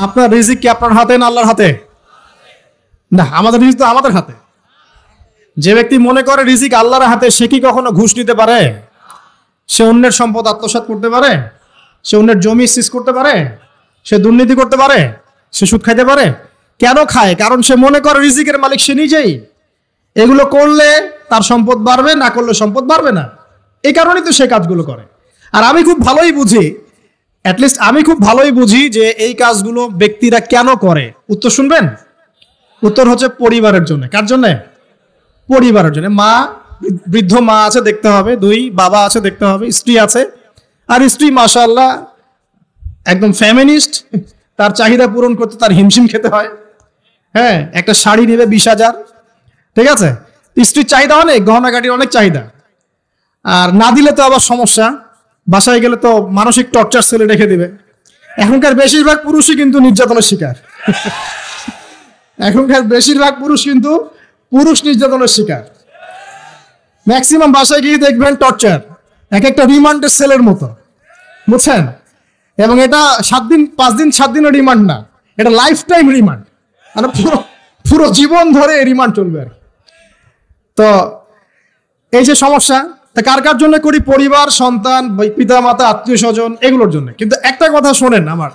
আপনার রিজিক কি আপনার হাতে না আল্লাহর হাতে? না, আমাদের রিজিক তো আমাদের হাতে। যে ব্যক্তি মনে করে রিজিক আল্লাহর হাতে, সে কি কখনো ঘুষ নিতে পারে? সে অন্যের সম্পদ আত্মসাৎ করতে পারে? সে অন্যের জমি সিজ করতে পারে? সে দুর্নীতি করতে পারে? সে সুদ খাইতে পারে? কেন খায়? কারণ সে মনে করে রিজিকের মালিক সে নিজেই। এগুলো করলে তার সম্পদ বাড়বে, না করলে সম্পদ বাড়বে না। এই কারণেই তো সে কাজগুলো করে। আর আমি খুব ভালোই বুঝি, অ্যাটলিস্ট আমি খুব ভালোই বুঝি যে এই কাজগুলো ব্যক্তিরা কেন করে। উত্তর শুনবেন? উত্তর হচ্ছে পরিবারের জন্য। কার জন্য? পরিবারের জন্য। মা, বৃদ্ধ মা আছে দেখতে হবে, 2 বাবা আছে দেখতে হবে, স্ত্রী আছে। আর স্ত্রী মাশাআল্লাহ একদম ফেমিনিস্ট, তার চাহিদা পূরণ করতে তার হিমশিম খেতে হয়। হ্যাঁ, একটা শাড়ি নেবে 20,000, ঠিক আছে? স্ত্রীর চাহিদা অনেক, গহনাগাটির অনেক চাহিদা। আর না দিলে তো আবার সমস্যা, বাসায় গেলে তো মানসিক টর্চার সেলে রেখে দিবে। এখনকার বেশিরভাগ পুরুষই কিন্তু নির্যাতনের শিকার। এখনকার বেশিরভাগ পুরুষ কিন্তু নির্যাতনের শিকার। ম্যাক্সিমাম বাসায় গিয়ে দেখবেন টর্চার, এক একটা রিমান্ডের সেলের মতো, বুঝছেন? এবং এটা 7 দিন 5 দিন 7 দিনের রিমান্ড না, এটা লাইফ টাইম রিমান্ড, মানে পুরো জীবন ধরে রিমান্ড চলবে আর। তো এই যে সমস্যা, তা কার কার জন্য করি? পরিবার, সন্তান, পিতা মাতা, আত্মীয় স্বজন, এগুলোর জন্য। কিন্তু একটা কথা শোনেন আমার,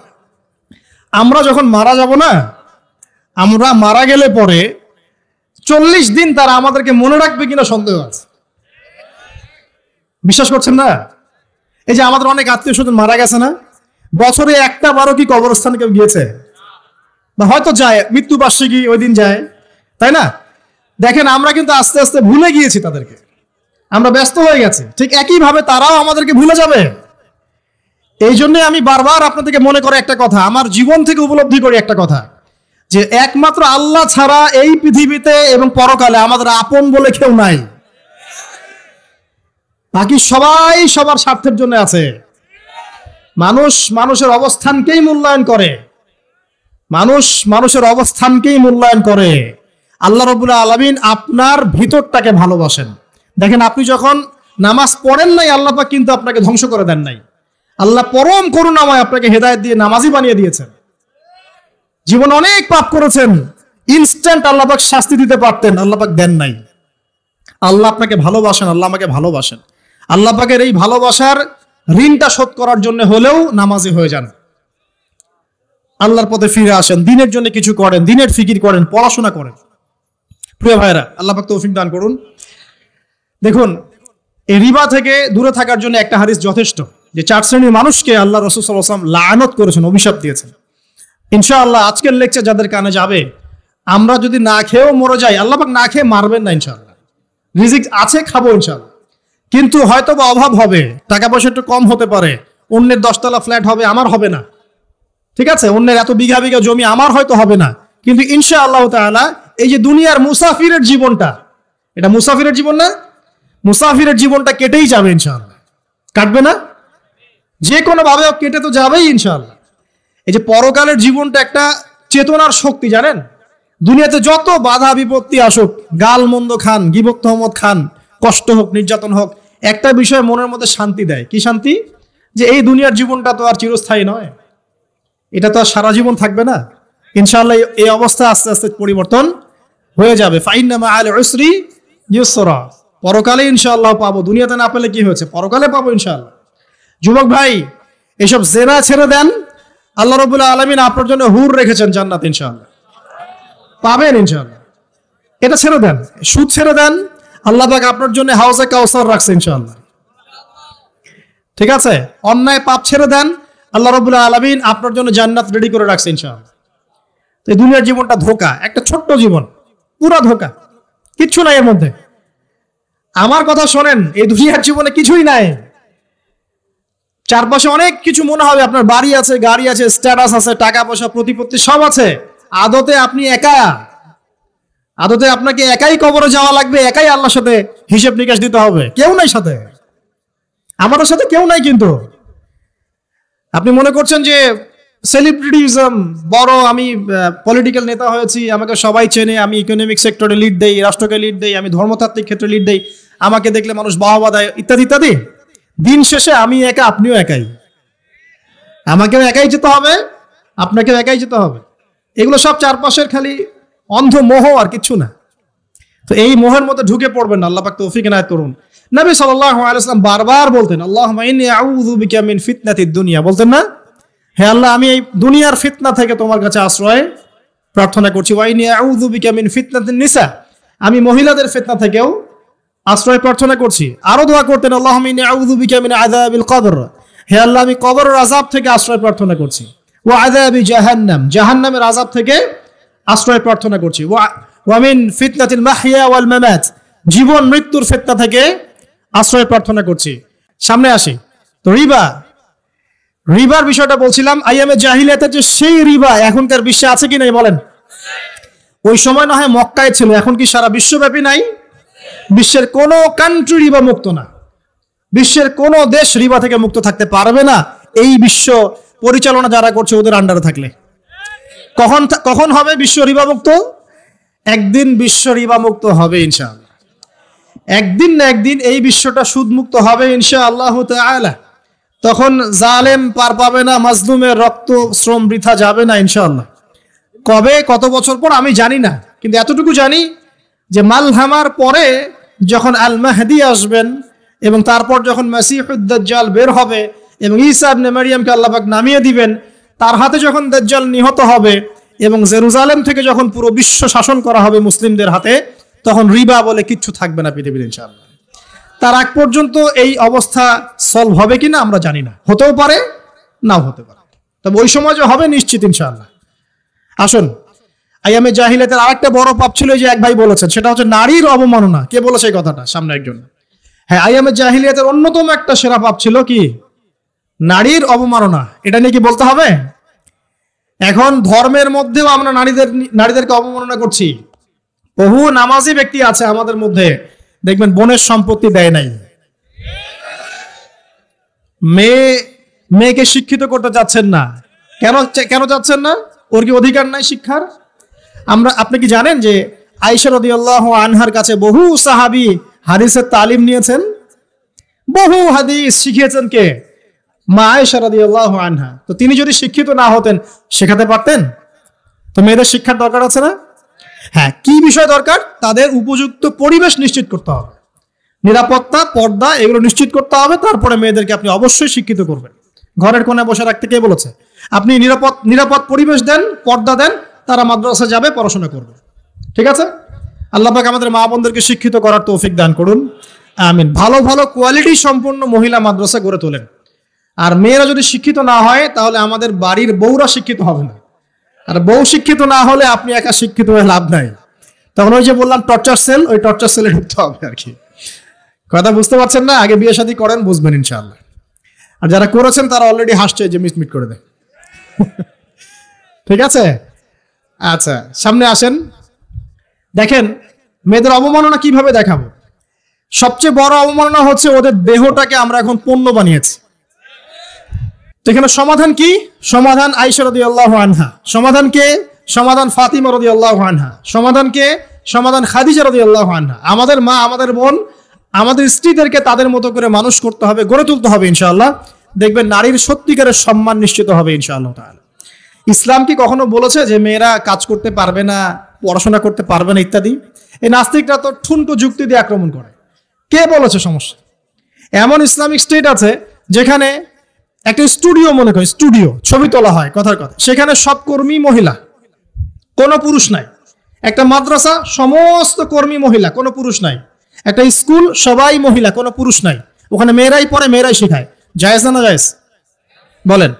আমরা যখন মারা যাব না, আমরা মারা গেলে পরে 40 দিন তারা আমাদেরকে মনে রাখবে কিনা সন্দেহ আছে। বিশ্বাস করছেন না? এই যে আমাদের অনেক আত্মীয় স্বজন মারা গেছে না, বছরে একটা বারো কি কবরস্থানে কেউ গিয়েছে? বা হয়তো যায়, মৃত্যুবার্ষিকী ওই দিন যায়, তাই না? দেখেন, আমরা কিন্তু আস্তে আস্তে ভুলে গিয়েছি তাদেরকে, আমরা ব্যস্ত হয়ে গেছি। ঠিক একইভাবে তারাও আমাদেরকে ভুলে যাবে। এই জন্য আমি বারবার আপনাদেরকে মনে করে একটা কথা, আমার জীবন থেকে উপলব্ধি করি একটা কথা, যে একমাত্র আল্লাহ ছাড়া এই পৃথিবীতে এবং পরকালে আমাদের আপন বলে কেউ নাই। বাকি সবাই সবার স্বার্থের জন্য আছে। মানুষ মানুষের অবস্থানকেই মূল্যায়ন করে, মানুষের অবস্থানকেই মূল্যায়ন করে। আল্লাহ রাব্বুল আলামিন আপনার ভিতরটাকে ভালোবাসেন। দেখেন, আপনি যখন নামাজ পড়েন নাই, আল্লাহ পাক কিন্তু আপনাকে ধ্বংস করে দেন নাই। আল্লাহ পরম করুণাময় আপনাকে হেদায়েত দিয়ে নামাজি বানিয়ে দিয়েছেন। জীবন অনেক পাপ করেছেন, ইনস্ট্যান্ট আল্লাহ পাক শাস্তি দিতে পারতেন, আল্লাহ পাক দেন নাই। আল্লাহ আপনাকে ভালোবাসেন, আল্লাহ আমাকে ভালোবাসেন। আল্লাহ পাকের এই ভালোবাসার ঋণটা শোধ করার জন্য হলেও নামাজি হয়ে যান, আল্লাহর পথে ফিরে আসেন, দিনের জন্য কিছু করেন, দিনের ফিকির করেন, পড়াশোনা করেন। প্রিয় ভাইরা, আল্লাহ পাক তৌফিক দান করুন। দেখুন, এই রিবা থেকে দূরে থাকার জন্য একটা হাদিস যথেষ্ট, যে 4 শ্রেণীর মানুষকে আল্লাহ রাসূল সাল্লাল্লাহু আলাইহি ওয়াসাল্লাম লাআনত করেছেন, অভিশাপ দিয়েছেন। ইনশাআল্লাহ আজকের লেকচার যাদের কানে যাবে, আমরা যদি না খেয়েও মরে যাই, আল্লাহ পাক না খেয়ে মারবেন না ইনশাআল্লাহ। রিজিক আছে, খাবো ইনশাআল্লাহ। কিন্তু হয়তো বা অভাব হবে, টাকা পয়সা একটু কম হতে পারে, অন্যের 10 তলা ফ্ল্যাট হবে, আমার হবে না, ঠিক আছে? অন্যের এত বিঘা বিঘা জমি আমার হয়তো হবে না, কিন্তু ইনশাআল্লাহ তাআলা এই যে দুনিয়ার মুসাফিরের জীবনটা, এটা মুসাফিরের জীবন না? মুসাফিরের জীবনটা কেটেই যাবে ইনশাআল্লাহ। কাটবে না? যে কোনো ভাবে কেটে তো যাবেই ইনশাআল্লাহ। এই যে পরকালের জীবনটা একটা চেতনার শক্তি, জানেন? দুনিয়াতে যত বাধা বিপত্তি আসুক, গাল মন্দ খান, গীবত তহমত খান, কষ্ট হোক, নির্যাতন হোক, একটা বিষয় মনের মধ্যে শান্তি দেয়। কি শান্তি? যে এই দুনিয়ার জীবনটা তো আর চিরস্থায়ী নয়, এটা তো আর সারা জীবন থাকবে না। ইনশাআল্লাহ এই অবস্থা আস্তে আস্তে পরিবর্তন হয়ে যাবে। ফাইন্না মাআল উসরি ইউসরা, পরকালে ইনশাআল্লাহ পাবো। দুনিয়াতে না পেলে কি হয়েছে, পরকালে পাবো ইনশাআল্লাহ। যুবক ভাই, এসব জেনা ছেড়ে দেন, আল্লাহ রাব্বুল আলামিন আপনার জন্য হুর রেখেছেন জান্নাত, ইনশাআল্লাহ পাবেন ইনশাআল্লাহ। এটা ছেড়ে দেন, সুদ ছেড়ে দেন, আল্লাহ পাক আপনার জন্য হাউজে কাউসার রাখছে ইনশাআল্লাহ, ঠিক আছে? অন্যায় পাপ ছেড়ে দেন, আল্লাহ রাব্বুল আলামিন আপনার জন্য জান্নাত রেডি করে রাখছে ইনশাআল্লাহ। তো এই দুনিয়ার জীবনটা ধোঁকা, একটা ছোট্ট জীবন, পুরো ধোঁকা, কিচ্ছু নাই এর মধ্যে। আমার কথা শোনেন, এই দুনিয়ার জীবনে কিছুই নাই। চারপাশে অনেক কিছু মনে হবে, আপনার বাড়ি আছে, গাড়ি আছে, স্ট্যাটাস আছে, টাকা পয়সা, প্রতিপত্তি সব আছে। আদতে আপনি একা, আদতে আপনাকে একাই কবরে যাওয়া লাগবে, একাই আল্লাহর সাথে হিসেব নিকাশ দিতে হবে। কেউ নাই সাথে, আমাদের সাথে কেউ নাই। কিন্তু আপনি মনে করছেন যে সেলিব্রিটিজম বড়, আমি পলিটিক্যাল নেতা হয়েছি, আমাকে সবাই চেনে, আমি ইকোনমিক সেক্টরে লিড দেই, রাষ্ট্রকে লিড দেই, আমি ধর্মতাত্ত্বিক ক্ষেত্রে লিড দেই, আমাকে দেখলে মানুষ বাহবা দেয়, ইত্যাদি ইত্যাদি। দিন শেষে আমি একা, আপনিও একাই, আমাকেও একাই যেতে হবে, আপনাকে একাই যেতে হবে। এগুলো সব চারপাশের খালি অন্ধ মোহ, আর কিছু না। তো এই মোহের মধ্যে ঢুকে পড়বেন না, আল্লাহ পাক তৌফিক এনায়েত করুন। নবী সাল্লাল্লাহু আলাইহি ওয়াসাল্লাম বারবার বলতেন, আল্লাহুম্মা ইন্নী আউযু বিকা মিন ফিতনাতিদ দুনিয়া, বলতেন না, হে আল্লাহ আমি এই দুনিয়ার ফিতনা থেকে তোমার কাছে আশ্রয় প্রার্থনা করছি। ওয়া ইন্নী আউযু বিকা মিন ফিতনাতিন নিসা, আমি মহিলাদের ফিতনা থেকেও আশ্রয় প্রার্থনা করছি। আরো দোয়া করতেন, আল্লাহুম্মা ইন্নী আউযু বিকা মিন আযাবিল কবর, হে আল্লাহ আমি কবরের আযাব থেকে আশ্রয় প্রার্থনা করছি। ওয়া আযাবি জাহান্নাম, জাহান্নামের আযাব থেকে আশ্রয় প্রার্থনা করছি। ওয়া মিন ফিতনাতিল মাহইয়া ওয়াল মামাত, জীবন মৃত্যুর ফিতনা থেকে আশ্রয় প্রার্থনা করছি। সামনে আসি তো রিবার বিষয়টা বলছিলাম। আইয়ামে জাহিলিয়াতের যে সেই রিবা এখনকার বিশ্বে আছে কি নাই বলেন? ওই সময় না হয় মক্কায় ছিল, এখন কি সারা বিশ্বব্যাপী নাই? বিশ্বের কোন কান্ট্রি রিবা মুক্ত না, বিশ্বের কোন দেশ রিবা থেকে মুক্ত থাকতে পারবে না, এই বিশ্ব পরিচালনা যারা করছে ওদের আন্ডারে থাকলে। কখন হবে বিশ্ব রিবা মুক্ত? একদিন বিশ্ব রিবা মুক্ত হবে ইনশাআল্লাহ। একদিন না একদিন এই বিশ্বটা সুদ মুক্ত হবে ইনশাআল্লাহ তাআলা। তখন জালেম পার পাবে না, মাজলুমের রক্ত শ্রম বৃথা যাবে না ইনশাআল্লাহ। কবে, কত বছর পর আমি জানি না, কিন্তু এতটুকু জানি যে মালহামার পরে যখন আল মাহদি আসবেন এবং তারপর যখন মাসিহুদ দাজ্জাল বের হবে এবং ঈসা ইবনে মারইয়ামকে আল্লাহ পাক নামিয়ে দিবেন, তার হাতে যখন দাজ্জাল নিহত হবে এবং জেরুজালেম থেকে যখন পুরো বিশ্ব শাসন করা হবে মুসলিমদের হাতে, তখন রিবা বলে কিচ্ছু থাকবে না পৃথিবীর ইনশাআল্লাহ। তার আগ পর্যন্ত এই অবস্থা সলভ হবে কিনা আমরা জানি না, হতেও পারে নাও হতে পারে, তবে ওই সময় যে হবে নিশ্চিত ইনশাআল্লাহ। আসুন, আইয়ামে জাহিলিয়াতের আরেকটা বড় পাপ ছিল যে এক ভাই বলেছেন, সেটা হচ্ছে নারীর অবমাননা। কে বলেছে এই কথাটা? সামনে একজন। হ্যাঁ, আইয়ামে জাহিলিয়াতের অন্যতম একটা সেরা পাপ ছিল কি? নারীর অবমাননা। এটা নিয়ে কি বলতে হবে? এখন ধর্মের মধ্যেও আমরা নারীদেরকে অবমাননা করছি। বহু নামাজি ব্যক্তি আছে আমাদের মধ্যে, দেখবেন বোনের সম্পত্তি দেয় নাই, মেয়েকে শিক্ষিত করতে চাচ্ছেন না। কেন চাচ্ছেন না? ওর কি অধিকার নাই শিক্ষার? আপনি কি জানেন যে আয়েশা রাদিয়াল্লাহু আনহার কাছে বহু সাহাবী হাদিসের তালিম নিয়েছেন, বহু হাদিস শিখিয়েছেন কে? মা আয়েশা রাদিয়াল্লাহু আনহা। তো তিনি যদি শিক্ষিত না হতেন শেখাতে পারতেন? তো মেয়েদের শিক্ষার দরকার আছে না? হ্যাঁ, কি বিষয় দরকার? তাদের উপযুক্ত পরিবেশ নিশ্চিত করতে হবে, নিরাপত্তা, পর্দা এগুলো নিশ্চিত করতে হবে। তারপরে মেয়েদেরকে আপনি অবশ্যই শিক্ষিত করবেন। ঘরের কোণে বসে রাখতে কে বলেছে? আপনি নিরাপদ পরিবেশ দেন, পর্দা দেন, তারা মাদ্রাসা যাবে, পড়াশোনা করবে। ঠিক আছে? আল্লাহ পাক আমাদের মা বোনদেরকে শিক্ষিত করার তৌফিক দান করুন, আমিন। ভালো ভালো কোয়ালিটি সম্পন্ন মহিলা মাদ্রাসা গড়ে তোলেন। আর মেয়েরা যদি শিক্ষিত না হয় তাহলে আমাদের বাড়ির বউরা শিক্ষিত হবে না, আর বউ শিক্ষিত না হলে আপনি একা শিক্ষিত হয়ে লাভ নাই। তখন ওই যে বললাম টর্চার সেল, ওই টর্চার সেলে ঢুকতে হবে আর কি। কথা বুঝতে পারছেন না? আগে বিয়ে শাদী করেন, বুঝবেন ইনশাআল্লাহ। আর যারা করেছেন তারা অলরেডি হাসছে যে মিট করে দেয়। ঠিক আছে? আচ্ছা, সামনে আসেন। দেখেন মেয়েদের অবমাননা কিভাবে দেখাবো। সবচেয়ে বড় অবমাননা হচ্ছে ওদের দেহটাকে আমরা এখন পণ্য বানিয়েছি। তো এখানে সমাধান কি? সমাধান আয়েশা রাদিয়াল্লাহু আনহা। সমাধান কে? সমাধান ফাতিমা রাদিয়াল্লাহু আনহা। সমাধান কে? সমাধান খাদিজা রাদিয়াল্লাহু আনহা। আমাদের মা, আমাদের বোন, আমাদের স্ত্রীদেরকে তাদের মতো করে মানুষ করতে হবে, গড়ে তুলতে হবে ইনশাআল্লাহ। দেখবেন নারীর সত্যিকারের সম্মান নিশ্চিত হবে ইনশাআল্লাহ তাআলা। ইসলাম কি কখনো বলেছে যে মেয়েরা কাজ করতে পারবে না, পড়াশোনা করতে পারবে না ইত্যাদি? এই নাস্তিকরা তো ঠুনকো যুক্তি দিয়ে আক্রমণ করে। কে বলেছে সমস্যা? এমন ইসলামিক স্টেট আছে যেখানে একটা স্টুডিও, মনে করেন স্টুডিও, ছবি তোলা হয় কথার কথা, সেখানে সব কর্মী মহিলা, কোনো পুরুষ নাই। একটা মাদ্রাসা, সমস্ত কর্মী মহিলা, কোনো পুরুষ নাই। একটা স্কুল, সবাই মহিলা, কোনো পুরুষ নাই। ওখানে মেয়েরাই পড়ে, মেয়েরাই শেখায়। জায়েজ না জায়েজ বলেন?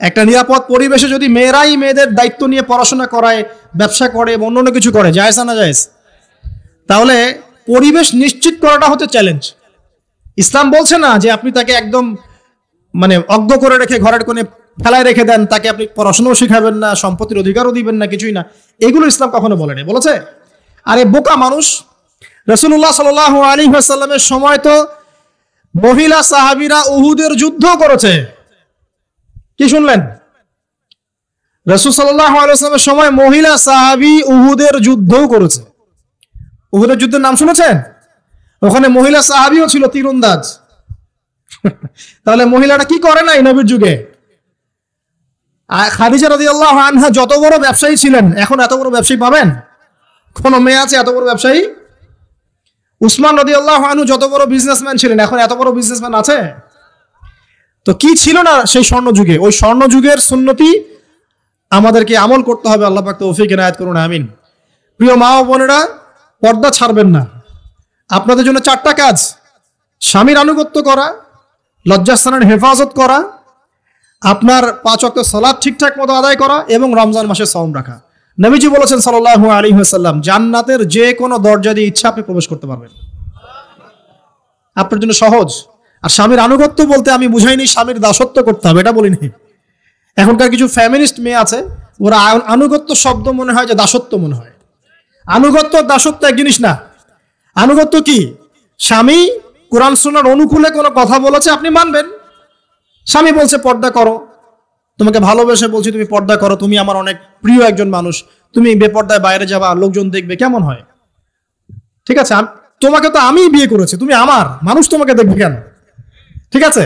একটা নিরাপদ পরিবেশে যদি মেয়েরাই মেয়েদের দায়িত্ব নিয়ে পড়াশোনা করায়, ব্যবসা করে, অন্য কিছু করে, জায়েজ না জায়েজ? তাহলে পরিবেশ নিশ্চিত করাটা হচ্ছে চ্যালেঞ্জ। ইসলাম বলছে না যে আপনি তাকে একদম অজ্ঞ করে রেখে ঘরের কোণে ফেলায় রেখে দেন, তাকে আপনি পড়াশোনাও শিখাবেন না, সম্পত্তির অধিকারও দিবেন না, কিছুই না। এগুলো ইসলাম কখনো বলেনি। বলেছে? আরে বোকা মানুষ, রাসূলুল্লাহ সাল্লাল্লাহু আলাইহি ওয়াসাল্লামের সময় তো মহিলা সাহাবীরা উহুদের যুদ্ধ করেছে। কি শুনলেন? রাসূল সাল্লাল্লাহু আলাইহি ওয়াসাল্লামের সময় মহিলা সাহাবী উহুদের যুদ্ধও করেছে। উহুদের যুদ্ধের নাম শুনেছেন? ওখানে মহিলা সাহাবীও ছিল তীরন্দাজ। তাহলে মহিলাটা কি করে নাই নবীর যুগে? খাদিজা রাদিয়াল্লাহু আনহা যত বড় ব্যবসায়ী ছিলেন, এখন এত বড় ব্যবসায়ী পাবেন? কোন মেয়ে আছে এত বড় ব্যবসায়ী? উসমান রাদিয়াল্লাহু আনহু যত বড় বিজনেসম্যান ছিলেন, এখন এত বড় বিজনেসম্যান আছে? তো কি ছিল না সেই স্বর্ণ যুগে? ওই স্বর্ণ যুগের সুন্নতি আমাদেরকে আমল করতে হবে। আল্লাহ পাক তৌফিক ইনায়াত করুন, আমিন। প্রিয় মা ও বোনেরা, পর্দা ছাড়বেন না। আপনাদের জন্য 4টা কাজ: স্বামীর আনুগত্য করা, লজ্জাস্থানের হেফাজত করা, আপনার 5 ওয়াক্ত সালাত ঠিকঠাক মতো আদায় করা এবং রমজান মাসে সাওম রাখা। নবীজি বলেছেন সাল্লাল্লাহু আলাইহি ওয়াসাল্লাম, জান্নাতের যে কোনো দরজা দিয়ে ইচ্ছা আপনি প্রবেশ করতে পারবেন। আপনার জন্য সহজ। আর স্বামীর আনুগত্য বলতে আমি বুঝাইনি স্বামীর দাসত্ব করতে হবে, এটা বলিনি। এখনকার কিছু ফ্যামিলিস্ট মেয়ে আছে, ওরা আনুগত্য শব্দ মনে হয় যে দাসত্ব মনে হয়। আনুগত্য দাসত্ব এক জিনিস না। আনুগত্য কি? স্বামী কোরআন সুন্নাহর অনুকূলে কোনো কথা বলেছে, আপনি মানবেন। স্বামী বলছে পর্দা করো, তোমাকে ভালোবেসে বলছি তুমি পর্দা করো, তুমি আমার অনেক প্রিয় একজন মানুষ, তুমি বেপর্দায় বাইরে যাবা, লোকজন দেখবে, কেমন হয়? ঠিক আছে, তোমাকে তো আমি বিয়ে করেছি, তুমি আমার মানুষ, তোমাকে দেখবে কেন? ঠিক আছে,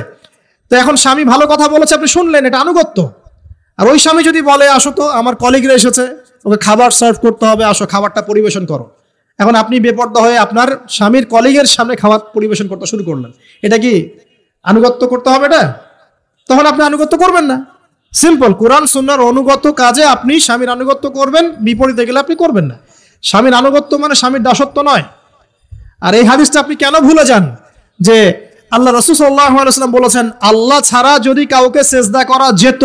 তো এখন স্বামী ভালো কথা বলেছে, আপনি শুনলেন, এটা আনুগত্য। আর ওই স্বামী যদি বলে আসো তো আমার কলিগরা এসেছে, ওকে খাবার সার্ভ করতে হবে, আসো খাবারটা পরিবেশন করো, এখন আপনি বেপর্দা হয়ে আপনার স্বামীর কলিগের সামনে খাবার পরিবেশন করতে শুরু করলেন, এটা কি আনুগত্য করতে হবে? এটা তখন আপনি আনুগত্য করবেন না। সিম্পল, কোরআন সুন্নাহর অনুগত কাজে আপনি স্বামীর আনুগত্য করবেন, বিপরীতে গেলে আপনি করবেন না। স্বামীর আনুগত্য মানে স্বামীর দাসত্ব নয়। আর এই হাদিসটা আপনি কেন ভুলে যান যে আল্লাহ রাসূল সাল্লাল্লাহু আলাইহি ওয়াসাল্লাম বলেছেন, আল্লাহ ছাড়া যদি কাউকে সেজদা করা যেত,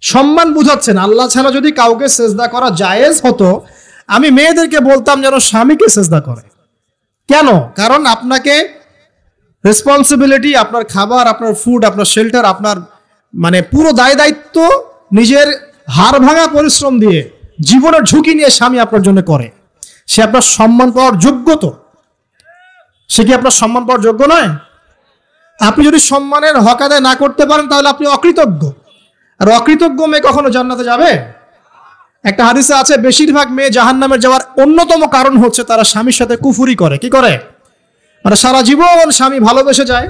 সম্মান বুঝাচ্ছেন, আল্লাহ ছাড়া যদি কাউকে সেজদা করা জায়েজ হতো, আমি মেয়েদেরকে বলতাম যেন স্বামীকে সেজদা করে। কেন? কারণ আপনাকে রেসপন্সিবিলিটি, আপনার খাবার, আপনার ফুড, আপনার শেল্টার, আপনার মানে পুরো দায় দায়িত্ব নিজের হাড় ভাঙা পরিশ্রম দিয়ে, জীবনের ঝুঁকি নিয়ে স্বামী আপনার জন্য করে। সে আপনার সম্মান পাওয়ার যোগ্য। তো সে কি আপনার সম্মান পাওয়ার যোগ্য নয়? আপনি যদি সম্মানের হক আদায় না করতে পারেন তাহলে আপনি অকৃতজ্ঞ। আর অকৃতজ্ঞ মেয়ে কখনো জান্নাতে যাবে? একটা হাদিসে আছে, বেশিরভাগ মেয়ে জাহান্নামে যাওয়ার অন্যতম কারণ হচ্ছে তারা স্বামীর সাথে কুফুরি করে। কি করে? মানে সারা জীবন স্বামী ভালোবেসে যায়,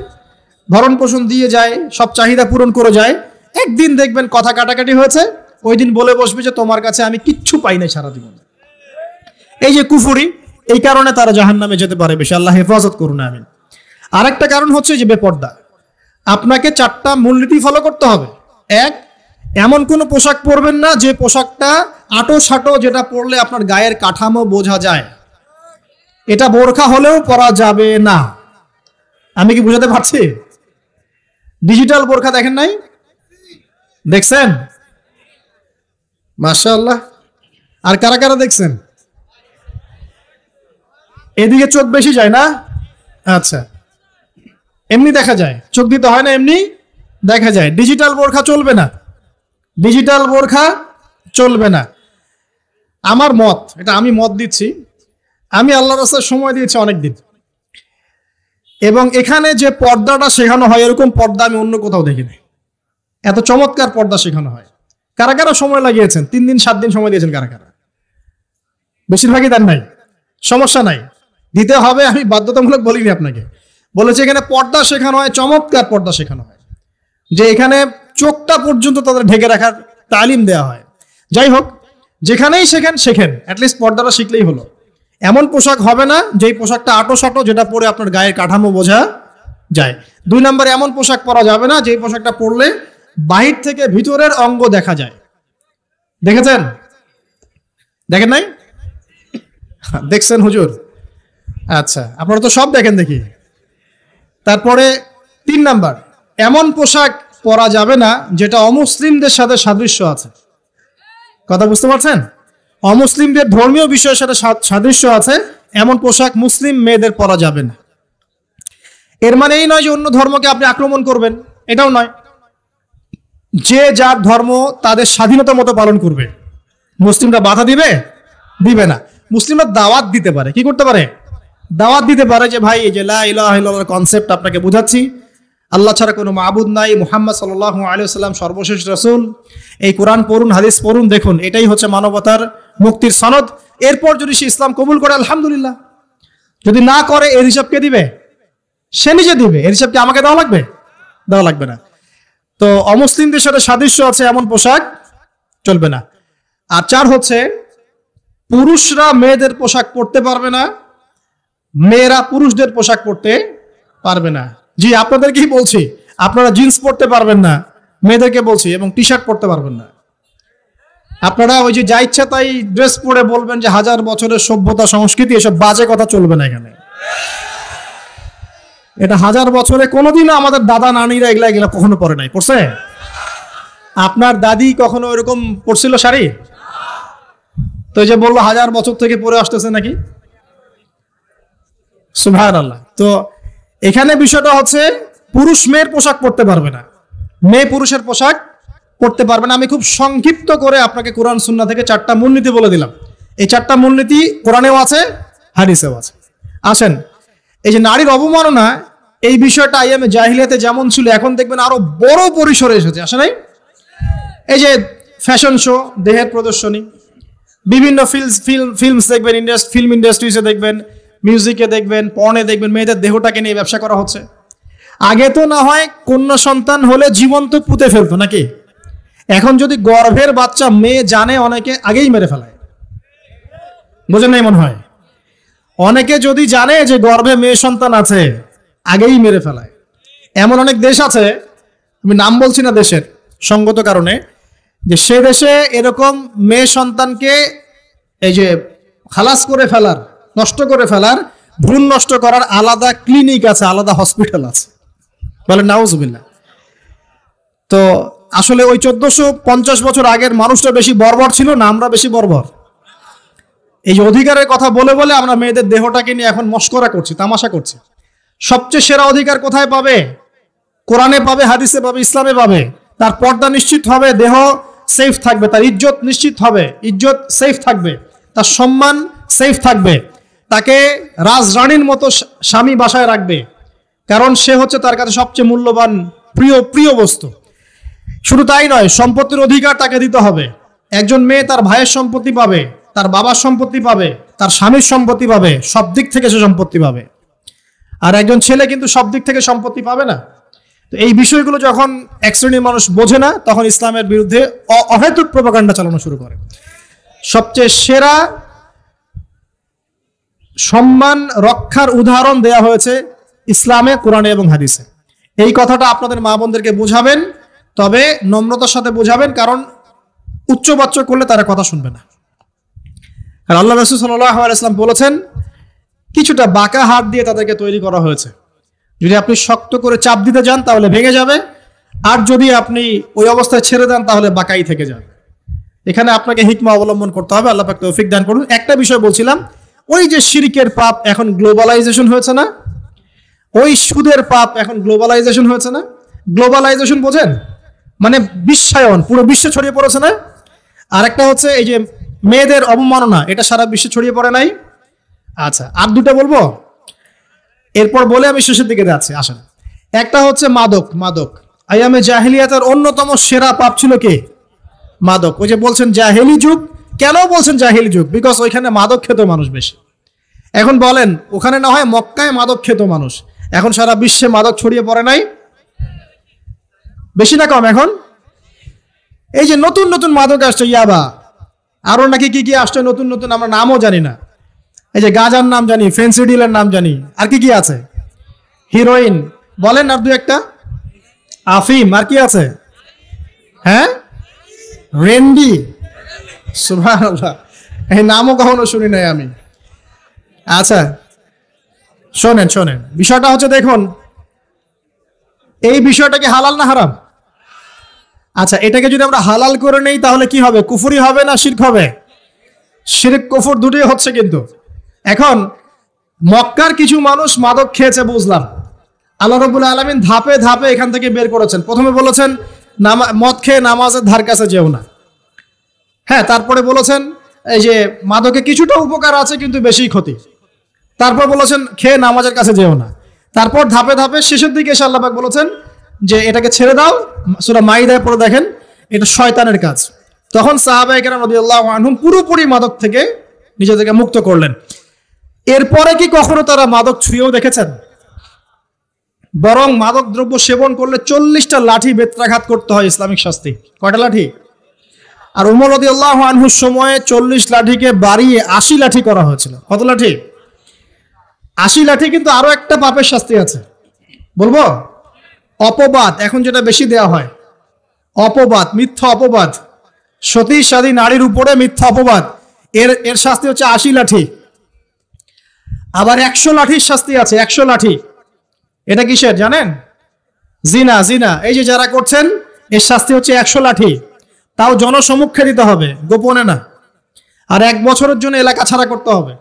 ভরণ পোষণ দিয়ে যায়, সব চাহিদা পূরণ করে যায়, একদিন দেখবেন কথা কাটাকাটি হয়েছে, ওই দিন বলে বসবে যে তোমার কাছে আমি কিচ্ছু পাই নাই সারা জীবন। এই যে কুফুরি, এই কারণে তারা জাহান্নামে যেতে পারে বেশি। আল্লাহ হেফাজত করুন, আমিন। আরেকটা কারণ হচ্ছে যে বেপর্দা। আপনাকে 4টা মূলনীতি ফলো করতে হবে। 1, এমন কোনো পোশাক পরবেন না যে পোশাকটা আটো সাটো, যেটা পরলে আপনার গায়ের কাঠামো বোঝা যায়। এটা বোরখা হলেও পরা যাবে না। আমি কি বুঝাতে পারছি? ডিজিটাল বোরখা দেখেন নাই? দেখছেন? মাশাআল্লাহ। আর কারা কারা দেখছেন? এদিকে চোখ বেশি যায় না? আচ্ছা, এমনি দেখা যায়, চোখ দিতে হয় না, এমনি দেখা যায়। ডিজিটাল বোরখা চলবে না, ডিজিটাল বোরখা চলবে না। আমার মত, এটা আমি মত দিচ্ছি, আমি আল্লাহর রাস্তায় সময় দিয়েছি অনেকদিন, এবং এখানে যে পর্দাটা শেখানো হয় এরকম পর্দা আমি অন্য কোথাও দেখিনি। এত চমৎকার পর্দা শেখানো হয়। কারা কারা সময় লাগিয়েছেন? 3 দিন 7 দিন সময় দিয়েছেন কারা কারা? বেশিরভাগই দেন নাই। সমস্যা নাই, দিতে হবে, আমি বাধ্যতামূলক বলিনি আপনাকে। বলেছে এখানে পর্দা শেখানো হয়, চমৎকার পর্দা শেখানো হয়, যে এখানে চোখটা পর্যন্ত তাদের ঢেকে রাখার তালিম দেওয়া হয়। যাই হোক, যেখানেই শেখেন অ্যাটলিস্ট পর্দাটা শিখলেই হলো। এমন পোশাক হবে না যেই পোশাকটা আটো সাটো, যেটা পরে আপনার গায়ের কাঠামো বোঝা যায়। 2 নম্বরে এমন পোশাক পরা যাবে না যেই পোশাকটা পরলে বাহির থেকে ভিতরের অঙ্গ দেখা যায়। দেখেছেন? দেখেন নাই? দেখছেন হুজুর? আচ্ছা, আপনারা তো সব দেখেন দেখি। তারপরে 3 নাম্বার, এমন পোশাক পরা যাবে না যেটা অমুসলিমদের সাথে সাদৃশ্য আছে। কথা বুঝতে পারছেন? অমুসলিমদের ধর্মীয় বিষয়ের সাথে সাদৃশ্য আছে এমন পোশাক মুসলিম মেয়েদের পরা যাবে না। এর মানে এই নয় যে অন্য ধর্মকে আপনি আক্রমণ করবেন, এটাও নয়। যে যার ধর্ম তাদের স্বাধীনতা মতো পালন করবে। মুসলিমরা বাধা দিবে? দিবে না। মুসলিমরা দাওয়াত দিতে পারে। কি করতে পারে? দাওয়াত দিতে পারে যে ভাই, এই যে লা ইলাহা ইল্লাল্লাহর কনসেপ্ট আপনাকে বুঝাচ্ছি, আল্লাহ ছাড়া কোনো মাবুদ নাই, মুহাম্মদ সাল্লাল্লাহু আলাইহি ওয়াসাল্লাম সর্বশেষ রাসূল, এই কোরআন পড়ুন, হাদিস পড়ুন, দেখুন এটাই হচ্ছে মানবতার মুক্তির সনদ। এরপর যদি সে ইসলাম কবুল করে আলহামদুলিল্লাহ, যদি না করে এর হিসাব কে দিবে? সে নিজে দিবে। এর হিসাব কি আমাকে দেওয়া লাগবে? দেওয়া লাগবে না। তো অমুসলিমদের সাথে সাদৃশ্য আছে এমন পোশাক চলবে না। আর 4 হচ্ছে পুরুষরা মেয়েদের পোশাক পরতে পারবে না, মেয়েরা পুরুষদের পোশাক পরতে পারবে না। জি, আপনাদের কি বলছি, আপনারা জিন্স পরতে পারবেন না, মেয়েদেরকে বলছি, এবং টি শার্ট পরতে পারবেন না। আপনারা ওই যে যা ইচ্ছা তাই ড্রেস পরে বলবেন যে 1000 বছরের সভ্যতা সংস্কৃতি, এসব বাজে কথা চলবে না এখানে। এটা 1000 বছরে কোনোদিনও আমাদের দাদা নানিরা এগুলা কখনো পরে নাই। পড়ছে? আপনার দাদি কখনো এরকম পরছিল শাড়ি? তো এই যে বললো 1000 বছর থেকে পরে আসতেছে নাকি। সুবহানাল্লাহ। তো এখানে বিষয়টা হচ্ছে পুরুষ মেয়ের পোশাক পরতে পারবে না, মেয়ে পুরুষের পোশাক পড়তে পারবে না। আমি খুব সংক্ষিপ্ত করে আপনাকে কোরআন সুন্নাহ থেকে 4টা মূলনীতি বলে দিলাম। এই 4টা মূলনীতি কোরআনেও আছে, হাদিসেও আছে। আসেন, এই যে নারীর অবমাননা, এই বিষয়টা আইয়ামে জাহিলিয়াতে যেমন ছিল, এখন দেখবেন আরো বড় পরিসরে এসেছে। আসে নাই? এই যে ফ্যাশন শো, দেহের প্রদর্শনী, বিভিন্ন ফিল্মস দেখবেন, ফিল্ম ইন্ডাস্ট্রিজে দেখবেন, মিউজিকে দেখবেন, পর্নে দেখবেন, মেয়েদের দেহটাকে নিয়ে ব্যবসা করা হচ্ছে। আগে তো না হয় কন্যা সন্তান হলে জীবন্ত পুঁতে ফেলতো নাকি, এখন যদি গর্ভের বাচ্চা মেয়ে জানে, অনেকে আগেই মেরে ফেলায়। বোঝেন নাই মনে হয়? অনেকে যদি জানে যে গর্ভে মেয়ে সন্তান আছে, আগেই মেরে ফেলায়। এমন অনেক দেশ আছে, আমি নাম বলছি না দেশের সঙ্গত কারণে, যে সে দেশে এরকম মেয়ে সন্তানকে এই যে খালাস করে ফেলার, নষ্ট করে ফেলার, ভ্রূণ নষ্ট করার আলাদা ক্লিনিক আছে, আলাদা হসপিটাল আছে। বলে নাউজুবিল্লাহ। তো আসলে ওই 1450 বছর আগের মানুষটা বেশি বর্বর ছিল না, আমরা বেশি বর্বর? এই যে অধিকারের কথা বলে বলে আমরা মেয়েদের দেহটাকে নিয়ে এখন মস্করা করছি, তামাশা করছি। সবচেয়ে সেরা অধিকার কোথায় পাবে? কোরআনে পাবে, হাদিসে পাবে, ইসলামে পাবে। তার পর্দা নিশ্চিত হবে, দেহ সেফ থাকবে, তার ইজ্জত নিশ্চিত হবে, ইজ্জত সেফ থাকবে, তার সম্মান সেফ থাকবে, তাকে রাজরানীর মতো স্বামী বাসায় রাখবে, কারণ সে হচ্ছে তার কাছে সবচেয়ে মূল্যবান প্রিয় বস্তু। শুধু তাই নয়, সম্পত্তির অধিকার তাকে দিতে হবে। একজন মেয়ে তার ভাইয়ের সম্পত্তি পাবে, তার বাবার সম্পত্তি পাবে, তার স্বামীর সম্পত্তি পাবে, সব দিক থেকে সে সম্পত্তি পাবে। আর একজন ছেলে কিন্তু সব দিক থেকে সম্পত্তি পাবে না। তো এই বিষয়গুলো যখন এক শ্রেণীর মানুষ বোঝে না, তখন ইসলামের বিরুদ্ধে অহেতুক প্রোপাগান্ডা চালানো শুরু করে। সবচেয়ে সেরা সম্মান রক্ষার উদাহরণ দেয়া হয়েছে ইসলামে, কোরআনে এবং হাদিসে। এই কথাটা আপনাদের মা বোনদেরকে বোঝাবেন, তবে নম্রতার সাথে বোঝাবেন, কারণ উচ্চবাচ্য করলে তারা কথা শুনবে না। আর আল্লাহ রাসূল সাল্লাল্লাহু আলাইহি ওয়াসাল্লাম বলেছেন, কিছুটা বাঁকা হাত দিয়ে তাদেরকে তৈরি করা হয়েছে। যদি আপনি শক্ত করে চাপ দিতে যান তাহলে ভেঙে যাবে, আর যদি আপনি ওই অবস্থায় ছেড়ে দেন তাহলে বাঁকাই থেকে যাবে। এখানে আপনাকে হিকমা অবলম্বন করতে হবে। আল্লাহ পাক তৌফিক দান করুন। একটা বিষয় বলছিলাম, ওই যে শিরকের পাপ এখন গ্লোবালাইজেশন হয়েছে না, ওই সুদের পাপ এখন গ্লোবালাইজেশন হয়েছে না। গ্লোবালাইজেশন বোঝেন? মানে বিশ্বায়ন, পুরো বিশ্বে ছড়িয়ে পড়েছে না। আর একটা হচ্ছে এই যে মেয়েদের অবমাননা, এটা সারা বিশ্বে ছড়িয়ে পড়ে নাই। আচ্ছা, আর দুটো বলবো, এরপর বলে আমি শেষের দিকে যাচ্ছি। আসেন, একটা হচ্ছে মাদক। আইয়ামে জাহেলিয়াতের অন্যতম সেরা পাপ ছিল কি? মাদক। ওই যে বলছেন জাহেলি যুগ, কেন বলছেন জাহেলি যুগ? বিকজ ওইখানে মাদক খেত মানুষ বেশি। এখন বলেন, ওখানে না হয় মক্কায় মাদক খেত মানুষ, এখন সারা বিশ্বে মাদক ছড়িয়ে পড়ে নাই? বেশি না কম? এখন এই যে নতুন নতুন মাদক আসছে, ইয়াবা, আরো নাকি কি কি আসছে নতুন নতুন, আমরা নামও জানি না। এই যে গাঁজার নাম জানি, ফেন্সিডিলের নাম জানি, আর কি কি আছে, হিরোইন বলেন, আর দু একটা, আফিম, আর কি আছে? হ্যাঁ, রেন্ডি। সুবহানাল্লাহ, এই নামও কখনো শুনি নাই আমি। আচ্ছা শোনেন, বিষয়টা হচ্ছে, দেখুন, এই বিষয়টা কি হালাল না হারাম? আচ্ছা, এটাকে যদি আমরা হালাল করে নেই তাহলে কি হবে? কুফরি হবে না শিরক হবে? শিরক কুফর দুটোই হচ্ছে। কিন্তু এখন মক্কার কিছু মানুষ মাদক খেয়েছে, বুঝলাম। আল্লাহ রাব্বুল আলামিন ধাপে ধাপে এখান থেকে বের করেছেন। প্রথমে বলেছেন মদ খেয়ে নামাজের ধার কাছে যেও না। হ্যাঁ, তারপরে বলেছেন এই যে মাদকে কিছুটা উপকার আছে কিন্তু বেশি ক্ষতি। তারপর বলেছেন খেয়ে নামাজের কাছে যেও না। তারপর ধাপে ধাপে শেষের দিকে এসে আল্লাহ পাক বলেছেন যে এটাকে ছেড়ে দাও। সূরা মাইদায় পড়ে দেখেন, এটা শয়তানের কাজ। তখন সাহাবায়ে কেরাম রাদিয়াল্লাহু আনহুম পুরোপুরি মাদক থেকে নিজেদেরকে মুক্ত করলেন। এরপরে কি কখনো তারা মাদক ছুঁয়েও দেখেছেন? বরং মাদক দ্রব্য সেবন করলে 40টা লাঠি বেত্রাঘাত করতে হয় ইসলামিক শাস্তি। কয়টা লাঠি? আর উমর রাদিয়াল্লাহু আনহুর সময়ে 40 লাঠিকে বাড়িয়ে 80 লাঠি করা হয়েছিল। কত লাঠি? 80 লাঠি। কিন্তু আরো একটা পাপের শাস্তি আছে, বলবো? অপবাদ। এখন যেটা বেশি দেয়া হয়, অপবাদ, মিথ্যা অপবাদ, সতী সাদী নারীর উপরে মিথ্যা অপবাদ, এর শাস্তি হচ্ছে 80 লাঠি। আবার 100 লাঠির শাস্তি আছে। 100 লাঠি। এটা কিসের জানেন? জিনা। জিনা এই যে যারা করছেন, এর শাস্তি হচ্ছে 100 লাঠি। তাও জনসমক্ষে দিতে হবে, গোপনে না। আর 1 বছরের জন্য এলাকা ছাড়া করতে হবে।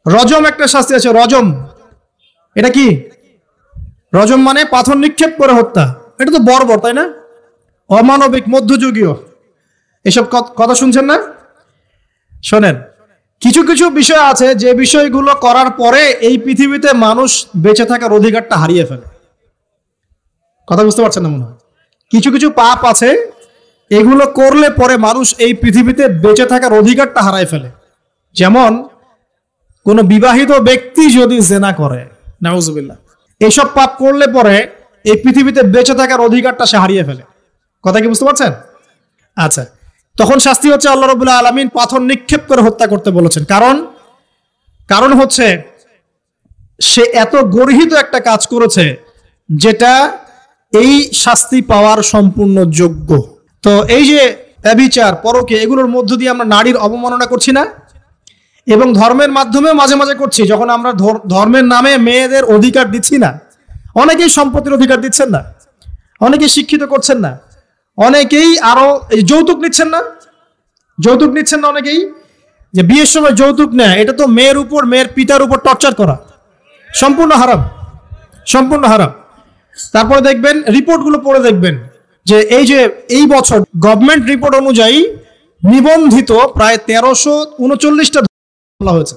রজম একটা শাস্তি আছে, রজম। এটা কি? রজম মানে পাথর নিক্ষেপ করে হত্যা। এটা তো বর্বর, তাই না? অমানবিক, মধ্যযুগীয়। এসব কথা শুনছেন না? শোনেন, কিছু কিছু বিষয় আছে যে বিষয়গুলো করার পরে এই পৃথিবীতে মানুষ বেঁচে থাকার অধিকারটা হারিয়ে ফেলে। কথা বুঝতে পারছেন না মনে হয়? কিছু কিছু পাপ আছে, এগুলো করলে পরে মানুষ এই পৃথিবীতে বেঁচে থাকার অধিকারটা হারায় ফেলে। যেমন কোন বিবাহিত ব্যক্তি যদি জেনা করে, নাউজুবিল্লাহ, এইসব পাপ করলে পরে এই পৃথিবীতে বেঁচে থাকার অধিকারটা সে হারিয়ে ফেলে। কথা কি বুঝতে পারছেন? আচ্ছা, তখন শাস্তি হচ্ছে আল্লাহ রাব্বুল আলামিন পাথর নিক্ষেপ করে হত্যা করতে বলেছেন। কারণ হচ্ছে সে এত গর্হিত একটা কাজ করেছে যেটা এই শাস্তি পাওয়ার সম্পূর্ণ যোগ্য। তো এই যে ব্যভিচার, পরকীয়া, এগুলোর মধ্য দিয়ে আমরা নারীর অবমাননা করছি না? এবং ধর্মের মাধ্যমে মাঝে মাঝে করছি, যখন আমরা ধর্মের নামে মেয়েদের অধিকার দিচ্ছি না। অনেকেই সম্পত্তির অধিকার দিচ্ছেন না, অনেকেই শিক্ষিত করছেন না, অনেকেই আরো যৌতুক নিচ্ছেন না। যৌতুক নিচ্ছেন না অনেকেই, যে বিয়ের সময় যৌতুক নেয়, এটা তো মেয়ের উপর, মেয়ের পিতার উপর টর্চার করা, সম্পূর্ণ হারাম, সম্পূর্র্ণ হারাম। তারপরে দেখবেন, রিপোর্টগুলো পড়ে দেখবেন যে এই বছর গভর্নমেন্ট রিপোর্ট অনুযায়ী নিবন্ধিত প্রায় 1339টা মামলা হয়েছে।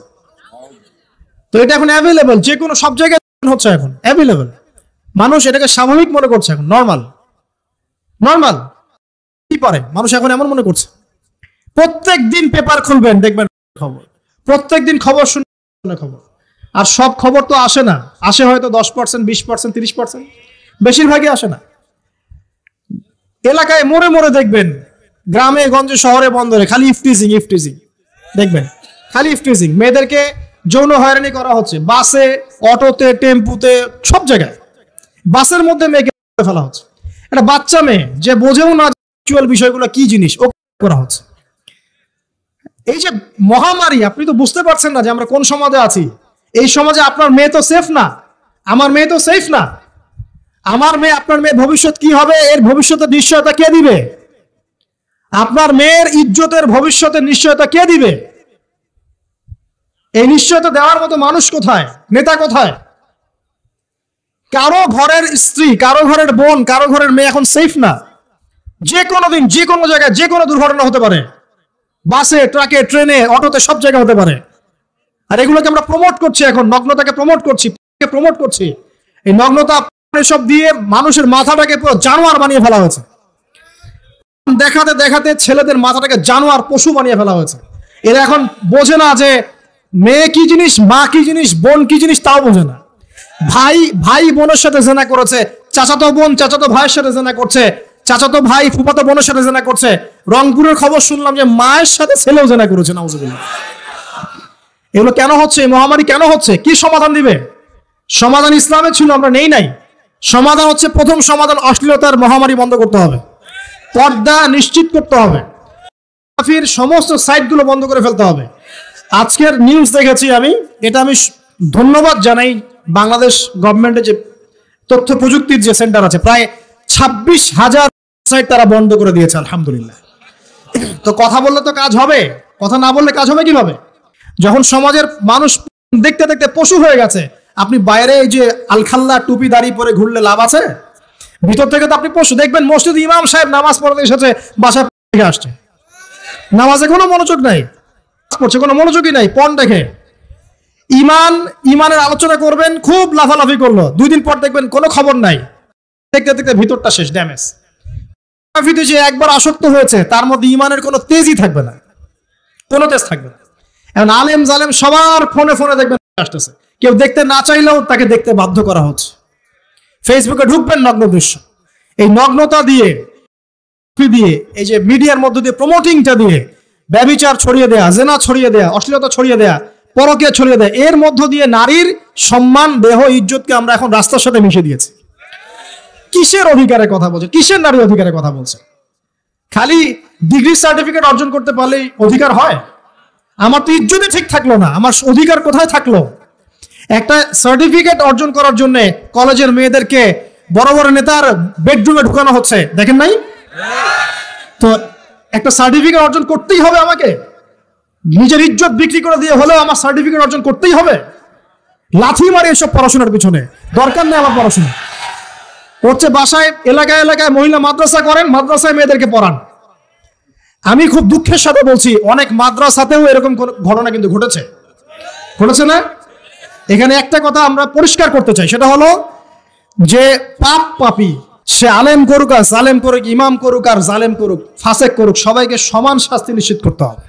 তো এটা এখন অ্যাভেলেবল, যে কোনো সব জায়গায় হচ্ছে, এখন অ্যাভেলেবল। মানুষ এটাকে স্বাভাবিক মনে করছে, এখন নর্মাল। কি পারে মানুষ এখন এমন মনে করছে। প্রত্যেক দিন পেপার খুলবেন, দেখবেন খবর, প্রত্যেক দিন খবর শুনে খবর। আর সব খবর তো আসে না, আসে হয়তো 10%, 20%, 30%, বেশিরভাগই আসে না। এলাকায় মোড়ে মোড়ে দেখবেন, গ্রামে গঞ্জে শহরে বন্দরে খালি ইফটিজিং দেখবেন, খালি ইফটিজিং। মেয়েদেরকে যৌন হয়রানি করা হচ্ছে, বাসে, অটোতে, টেম্পুতে, সব জায়গায়। বাসের মধ্যে মেয়েকে ফেলা হচ্ছে। একটা বাচ্চা মেয়ে যে বোঝেও না বিষয়গুলো কি জিনিস, ও করা হচ্ছে। এই যে মহামারী, আপনি তো বুঝতে পারছেন না যে আমরা কোন সমাজে আছি। এই সমাজে আপনার মেয়ে তো সেফ না, আমার মেয়ে তো সেফ না। আমার মেয়ে, আপনার মেয়ের ভবিষ্যৎ কি হবে, এর ভবিষ্যতের নিশ্চয়তা কে দিবে? আপনার মেয়ের ইজ্জতের ভবিষ্যতের নিশ্চয়তা কে দিবে? এই নিশ্চয়তা দেওয়ার মতো মানুষ কোথায়, নেতা কোথায়? কারো ঘরের স্ত্রী, কারো ঘরের বোন, কারো ঘরের মেয়ে এখন সেফ না। যে কোনো দিন, যে কোনো জায়গায়, যে কোনো দুর্ঘটনা হতে পারে। বাসে, ট্রাকে, ট্রেনে, অটোতে, সব জায়গায় হতে পারে। আর এগুলোকে আমরা প্রমোট করছি, এখন নগ্নতাকে প্রমোট করছি। এই নগ্নতা সব দিয়ে মানুষের মাথাটাকে পুরো জানোয়ার বানিয়ে ফেলা হয়েছে। দেখাতে দেখাতে ছেলেদের মাথাটাকে জানোয়ার, পশু বানিয়ে ফেলা হয়েছে। এরা এখন বোঝে না যে মেয়ে কি জিনিস, মা কি জিনিস, বোন কি জিনিস, তাও বোঝে না। ভাই বোনের সাথে জেনা করেছে, চাচাতো বোন চাচাতো ভাইয়ের সাথে জেনা করছে, চাচাতো ভাই ফুফাতো বোনের সাথে জেনা করছে। রংপুরের খবর শুনলাম যে মায়ের সাথে ছেলেও জেনা করেছে, নাউজুবিল্লাহ। এগুলো কেন হচ্ছে? এই মহামারী কেন হচ্ছে? কি সমাধান দিবে? সমাধান ইসলামে ছিল, আমরা নাই। সমাধান হচ্ছে, প্রথম সমাধান অশ্লীলতার মহামারী বন্ধ করতে হবে, পর্দা নিশ্চিত করতে হবে, সমস্ত সাইটগুলো বন্ধ করে ফেলতে হবে। আজকের নিউজ দেখেছি আমি, এটা আমি ধন্যবাদ জানাই বাংলাদেশ গভর্নমেন্টের যে তথ্য প্রযুক্তির যে সেন্টার আছে, প্রায় 26,000 সাইট তারা বন্ধ করে দিয়েছে, আলহামদুলিল্লাহ। তো কথা বললে তো কাজ হবে, কথা না বললে কাজ হবে কিভাবে? যখন সমাজের মানুষ দেখতে দেখতে পশু হয়ে গেছে, আপনি বাইরে এই যে আলখাল্লা টুপি দাড়ি পরে ঘুরলে লাভ আছে? ভিতর থেকে তো আপনি পশু। দেখবেন মসজিদে ইমাম সাহেব নামাজ পড়তে এসেছে, বাসা থেকে আসছে, নামাজে কোনো মনোযোগ নাই, পড়ছে কোনো মনোযোগই নাই, পণ দেখে। ইমানের আলোচনা করবেন, খুব লাফালাফি করলো, 2 দিন পর দেখবেন কোনো খবর নাই, দেখতে দেখতে ভিতরটা শেষ, ড্যামেজ। যে একবার আসক্ত হয়েছে, তার মধ্যে ইমানের কোনো তেজই থাকবে না, কোনো তেজ থাকবে না। এখন আলেম জালেম সবার ফোনে ফোনে দেখবেন আসতেছে, কেউ দেখতে না চাইলেও তাকে দেখতে বাধ্য করা হচ্ছে। ফেসবুকে ঢুকবেন, নগ্ন দৃশ্য। এই নগ্নতা দিয়ে এই যে মিডিয়ার মধ্য দিয়ে প্রমোটিংটা দিয়ে ব্যভিচার ছড়িয়ে দেয়া, জেনা ছড়িয়ে দেয়া, অশ্লীলতা ছড়িয়ে দেয়া, পরকীয়া ছড়িয়ে দেয়া, এর মধ্য দিয়ে নারীর সম্মান, দেহ, ইজ্জতকে আমরা এখন রাস্তার সাথে মিশে দিয়েছি। কিসের অধিকারের কথা বলছে? কিসের নারী অধিকারের কথা বলছে? খালি ডিগ্রি সার্টিফিকেট অর্জন করতে পারলেই অধিকার হয়? আমার তো ইজ্জতই ঠিক থাকলো না, আমার অধিকার কোথায় থাকলো? একটা সার্টিফিকেট অর্জন করার জন্য কলেজের মেয়েদেরকে বড় বড় নেতার বেডরুমে ঢুকানো হচ্ছে, দেখেন নাই? তো একটা সার্টিফিকেট অর্জন করতেই হবে আমাকে, নিজের ইজ্জত বিক্রি করে দিয়ে হলেও আমার সার্টিফিকেট অর্জন করতেই হবে। লাথি মারি এসব পড়াশোনার পিছনে, দরকার নেই আমার পড়াশোনা। হচ্ছে বাসায় এলাকায় এলাকায় মহিলা মাদ্রাসা করেন, মাদ্রাসায় মেয়েদেরকে পড়ান। আমি খুব দুঃখের সাথে বলছি, অনেক মাদ্রাসাতেও এরকম ঘটনা কিন্তু ঘটেছে না? এখানে একটা কথা আমরা পরিষ্কার করতে চাই, সেটা হলো যে পাপী সে আলেম করুক আর জালেম করুক, ইমাম করুক আর জালেম করুক, ফাসেক করুক, সবাইকে সমান শাস্তি নিশ্চিত করতে হবে।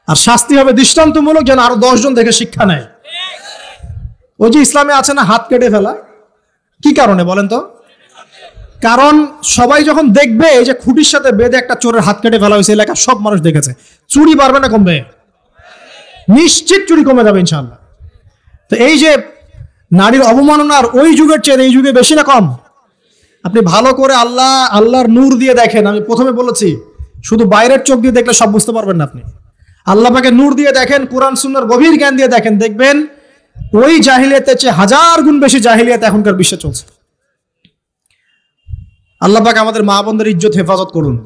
আর শাস্তি হবে দৃষ্টান্তমূলক, যেন আরো 10 জন দেখে শিক্ষা নেয়। ওই যে ইসলামে আছে না হাত কেটে ফেলা, কি কারণে বলেন তো? কারণ সবাই যখন দেখবে এই যে খুঁটির সাথে বেঁধে একটা চোরের হাত কেটে ফেলা হয়েছে, এলাকার সব মানুষ দেখেছে, চুরি বাড়বে না কমবে? নিশ্চিত চুরি কমে যাবে ইনশাআল্লাহ। তো এই যে নারীর অবমাননার ওই যুগের চেয়ে এই যুগে বেশি না কম? আপনি ভালো করে আল্লাহর নূর দিয়ে দেখেন। আমি প্রথমে বলেছি, শুধু বাইরের চোখ দিয়ে দেখলে সব বুঝতে পারবেন না আপনি। আল্লাহ পাকে নূর দিয়ে দেখেন, কোরআন সুন্নাহর গভীর জ্ঞান দিয়ে দেখেন, দেখবেন ওই জাহিলিয়াতের চেয়ে 1000 গুণ বেশি জাহিলিয়াত এখনকার বিশ্বে চলছে। আল্লাহ পাক আমাদের মা বোনদের ইজ্জত হেফাজত করুন,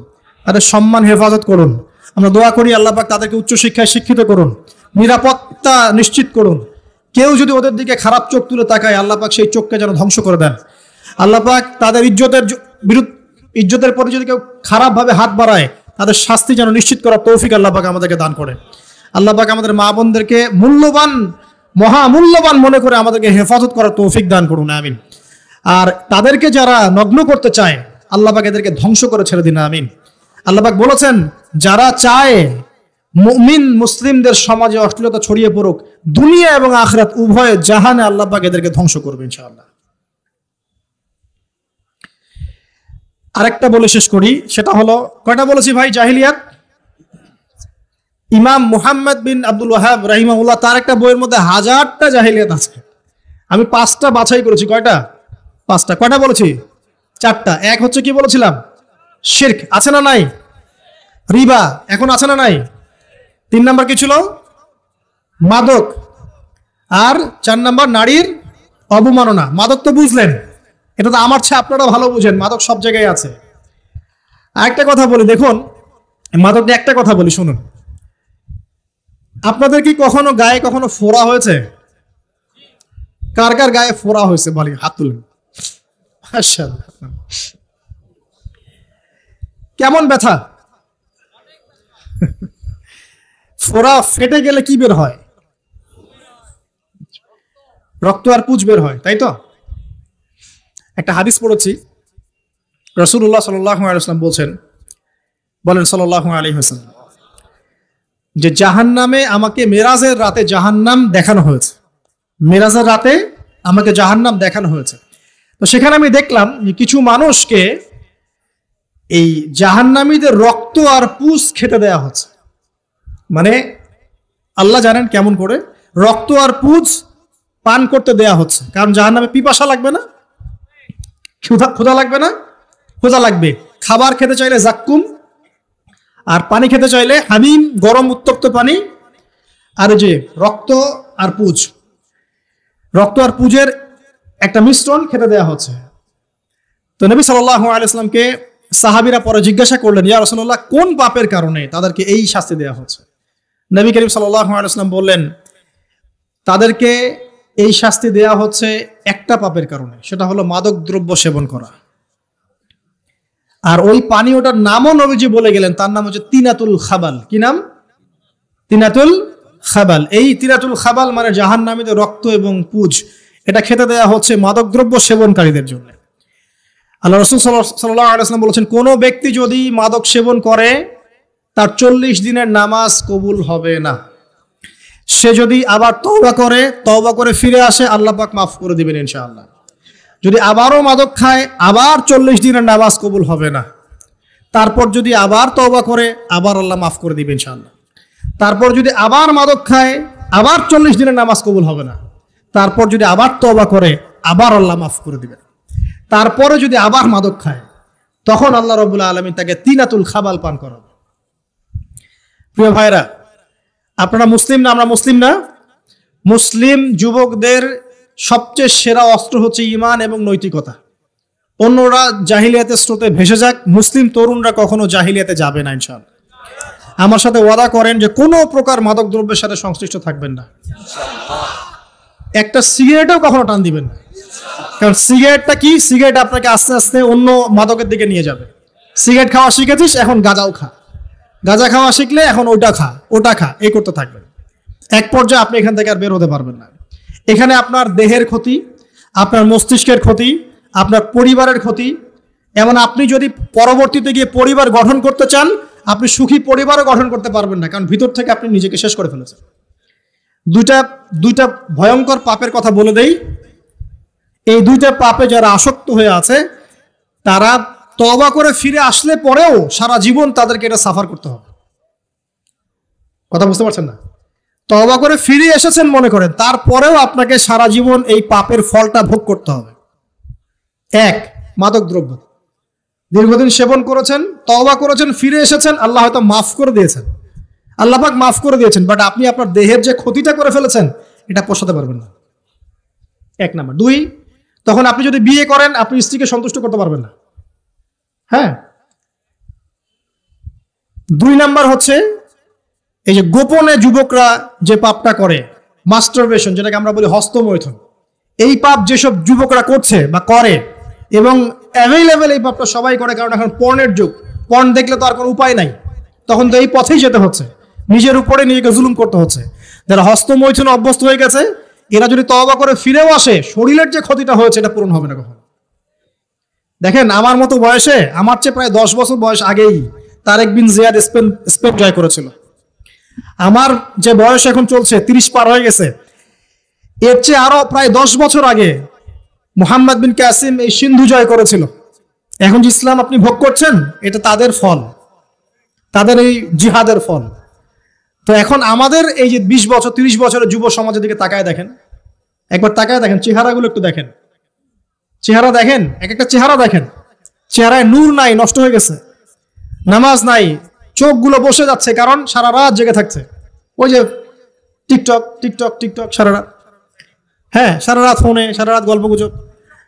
তাদের সম্মান হেফাজত করুন। আমরা দোয়া করি আল্লাহ পাক তাদেরকে উচ্চশিক্ষায় শিক্ষিত করুন, নিরাপত্তা নিশ্চিত করুন। কেউ যদি ওদের দিকে খারাপ চোখ তুলে তাকায়, আল্লাহ পাক সেই চোখকে যেন ধ্বংস করে দেন। আল্লাহ পাক তাদের ইজ্জতের প্রতি যদি কেউ খারাপভাবে হাত বাড়ায়, তাদের শাস্তি যেন নিশ্চিত করার তৌফিক আল্লাহ পাক আমাদেরকে দান করে। আল্লাহ পাক আমাদের মা বোনদেরকে মহামূল্যবান মনে করে আমাদেরকে হেফাজত করার তৌফিক দান করুন, আমিন। আর তাদেরকে যারা নগ্ন করতে চায়, আল্লাহ পাক এদেরকে ধ্বংস করে ছেড়ে দিন, আমিন। আল্লাহ পাক বলেছেন, যারা চায় মুমিন মুসলিমদের সমাজে অশ্লীলতা ছড়িয়ে পড়ুক, দুনিয়া এবং আখিরাত উভয় জাহানে আল্লাহ পাক এদেরকে ধ্বংস করবে ইনশাআল্লাহ। আরেকটা বলে শেষ করি, সেটা হলো, কয়টা বলেছি ভাই? জাহিলিয়াত। ইমাম মুহাম্মদ বিন আব্দুল ওয়াহাব রাহিমাহুল্লাহ, তার একটা বইয়ের মধ্যে 1000টা জাহিলিয়াত আছে। আমি 5টা বাছাই করেছি। কয়টা? 5টা। কয়টা বলেছি? 4টা। এক হচ্ছে কি বলেছিলাম? শিরক। আছে না নাই? রিবা এখন আছে না নাই? 3 নাম্বার কি ছিল? মাদক। আর 4 নাম্বার নারীর অবমাননা। মাদক তো বুঝলেন, এটা তো আমার চেয়ে আপনারা ভালো বুঝেন, মাদক সব জায়গায় আছে। আরেকটা কথা বলি, দেখুন মাদক নিয়ে একটা কথা বলি, শুনুন। আপনাদের কি কখনো গায়ে কখনো ফোড়া হয়েছে? কার কার গায়ে ফোড়া হয়েছে বলি, হাত তুলেন। কেমন ব্যথা? ফোড়া ফেটে গেলে কি বের হয়? রক্ত আর পুঁজ বের হয়, তাই তো? একটা হাদিস পড়েছি, রাসূলুল্লাহ সাল্লাল্লাহু আলাইহি ওয়াসাল্লাম বলেন সাল্লাল্লাহু আলাইহি ওয়াসাল্লাম, যে জাহান্নামে আমাকে মেরাজের রাতে জাহান্নাম দেখানো হয়েছে। মেরাজের রাতে আমাকে জাহান্নাম দেখানো হয়েছে। তো সেখানে আমি দেখলাম যে কিছু মানুষকে এই জাহান্নামীদের রক্ত আর পুঁজ খেতে দেয়া হচ্ছে। মানে আল্লাহ জানেন কেমন করে রক্ত আর পুঁজ পান করতে দেয়া হচ্ছে। কারণ জাহান্নামে পিপাসা লাগবে না, ক্ষুধা লাগবে না? ক্ষুধা লাগবে। খাবার খেতে চাইলে জাক্কুম, আর পানি খেতে চাইলে হামিম, গরম উত্তপ্ত পানি। আর যে রক্ত আর পুঁজের একটা মিশ্রণ খেতে দেয়া হচ্ছে। তো নবী সাল্লাল্লাহু আলাইহি ওয়াসাল্লামকে সাহাবীরা পরে জিজ্ঞাসা করলেন, ইয়া রাসূলুল্লাহ, কোন পাপের কারণে তাদেরকে এই শাস্তি দেয়া হচ্ছে? নবী করিম সাল্লাল্লাহু আলাইহি ওয়াসাল্লাম বললেন, তাদেরকে এই শাস্তি দেয়া হচ্ছে একটা পাপের কারণে, সেটা হলো মাদক দ্রব্য সেবন করা। আর ওই পানীয়টার নামও নবীজি বলে গেলেন, তার নাম হচ্ছে তিনাতুল খাবাল। কি নাম? তিনাতুল খাবাল। এই তিনাতুল খাবাল মানে জাহান্নামীদের রক্ত এবং পুঁজ, এটা খেতে দেয়া হচ্ছে মাদকদ্রব্য সেবনকারীদের জন্য। আল্লাহ রাসূল সাল্লাল্লাহু আলাইহি ওয়াসাল্লাম বলেছেন, কোনো ব্যক্তি যদি মাদক সেবন করে, তার 40 দিনের নামাজ কবুল হবে না। সে যদি আবার তওবা করে ফিরে আসে, আল্লাহ পাক মাফ করে দিবেন ইনশাআল্লাহ। যদি আবারও মাদক খায়, আবার 40 দিনের নামাজ কবুল হবে না। তারপর যদি আবার তওবা করে, আবার আল্লাহ মাফ করে দিবেন ইনশাআল্লাহ। তারপর যদি আবার মাদক খায়, আবার 40 দিনের নামাজ কবুল হবে না। তারপর যদি আবার তওবা করে, আবার আল্লাহ মাফ করে দিবেন। তারপরে যদি আবার মাদক খায়, তখন আল্লাহ রাব্বুল আলামিন তাকে তিনাতুল খাবাল পান করাবে। প্রিয় ভাইরা, আপনারা মুসলিম না? আমরা মুসলিম না? মুসলিম যুবকদের সবচেয়ে সেরা অস্ত্র হচ্ছে ঈমান এবং নৈতিকতা। অন্যরা জাহিলিয়াতের স্রোতে ভেসে যাক, মুসলিম তরুণরা কখনো জাহিলিয়াতে যাবে না ইনশাআল্লাহ। আমার সাথে ওয়াদা করেন যে কোনো প্রকার মাদক দ্রব্যের সাথে সংশ্লিষ্ট থাকবেন না। একটা সিগারেটও কখনো টান দিবেন না, কারণ সিগারেটটা কি? সিগারেট আপনাকে আস্তে আস্তে অন্য মাদকের দিকে নিয়ে যাবে। সিগারেট খাওয়া শিখেছিস, এখন গাঁজাও খা। গাঁজা খাওয়া শিখলে এখন ওটা খা, এই করতে থাকবেন। এক পর্যায়ে আপনি এখান থেকে আর বের হতে পারবেন না। এখানে আপনার দেহের ক্ষতি, আপনার মস্তিষ্কের ক্ষতি, আপনার পরিবারের ক্ষতি। এমন আপনি যদি পরবর্তীতে গিয়ে পরিবার গঠন করতে চান, আপনি সুখী পরিবারও গঠন করতে পারবেন না, কারণ ভিতর থেকে আপনি নিজেকে শেষ করে ফেলেছেন। দুইটা ভয়ঙ্কর পাপের কথা বলে দেই। এই দুইটা পাপে যারা আসক্ত হয়ে আছে, তারা তওবা করে ফিরে আসলে পরেও সারা জীবন তাদেরকে এটা সাফার করতে হবে। কথা বুঝতে পারছেন না? তওবা করে ফিরে এসেছেন মনে করেন, তারপরেও আপনাকে সারা জীবন এই পাপের ফলটা ভোগ করতে হবে। এক, মাদক দ্রব্য দীর্ঘদিন সেবন করেছেন, তওবা করেছেন, ফিরে এসেছেন, আল্লাহ হয়তো মাফ করে দিয়েছেন, আল্লাহ পাক মাফ করে দিয়েছেন, বাট আপনি আপনার দেহের যে ক্ষতিটা করে ফেলেছেন, এটা পোষাতে পারবেন না। এক নাম্বার। দুই, তখন আপনি যদি বিয়ে করেন, আপনি স্ত্রীকে সন্তুষ্ট করতে পারবেন না। হ্যাঁ। দুই নাম্বার হচ্ছে এই যে গোপনে যুবকরা যে পাপটা করে, মাস্টারবেশন, যেটাকে আমরা বলি হস্তমৈথুন, এই পাপ যেসব যুবকরা করছে বা করে, এবং অ্যাভেলেবেল এই পাপটা সবাই করে, কারণ এখন পর্নের যুগ। পর্ন দেখলে তো আর কোনো উপায় নাই, তখন তো এই পথেই যেতে হচ্ছে, নিজের উপরে নিজেকে জুলুম করতে হচ্ছে। যারা হস্তমৈথুন অভ্যস্ত হয়ে গেছে, এরা যদি তওবা করে ফিরেও আসে, শরীরের যে ক্ষতিটা হয়েছে এটা পূরণ হবে না কখনো। দেখেন, আমার মতো বয়সে, আমার চেয়ে প্রায় 10 বছর বয়স আগেই তারেক বিন জিয়াদ স্পেন জয় করেছিল। আমার যে বয়স এখন চলছে 30 পার হয়ে গেছে, এর চেয়ে আরো প্রায় 10 বছর আগে মুহাম্মদ বিন কাসিম এই সিন্ধু জয় করেছিল। এখন যে ইসলাম আপনি ভোগ করছেন, এটা তাদের ফল, তাদের এই জিহাদের ফল। তো এখন আমাদের এই যে 20 বছর 30 বছরের যুব সমাজের দিকে তাকায় দেখেন, একবার তাকায় দেখেন, চেহারাগুলো একটু দেখেন, চেহারা দেখেন, এক একটা চেহারা দেখেন, চেহারায় নূর নাই, নষ্ট হয়ে গেছে, নামাজ নাই, চোখগুলো বসে যাচ্ছে, কারণ সারা রাত জেগে থাকছে। ওই যে টিকটক টিকটক টিকটক সারা রাত, হ্যাঁ, সারা রাত ফোনে, সারা রাত গল্প গুজব।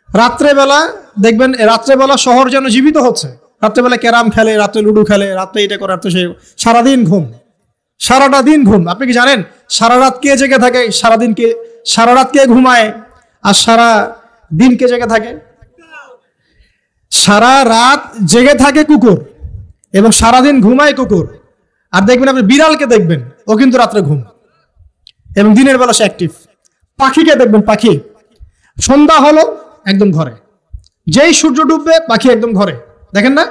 রাত্রেবেলা দেখবেন, রাত্রেবেলা শহর যেন জীবিত হচ্ছে। রাত্রেবেলা ক্যারাম খেলে, রাত্রে লুডো খেলে, রাত্রে এটা করে, রাত্রে সেই, সারাদিন ঘুম, সারাটা দিন ঘুম। আপনি কি জানেন সারা রাত কে জেগে থাকে? সারা রাত কে ঘুমায় আর সারা দিন কে জেগে থাকে? সারা রাত জেগে থাকে কুকুর, এবং সারাদিন ঘুমায় কুকুর। আর দেখবেন আপনি বিড়ালকে দেখবেন, ও কিন্তু রাত্রে ঘুম, এবং দিনের বেলা সে অ্যাক্টিভ। পাখিকে দেখবেন, পাখি সন্ধ্যা হলো একদম ঘরে, যেই সূর্য ডুববে পাখি একদম ঘরে, দেখেন না?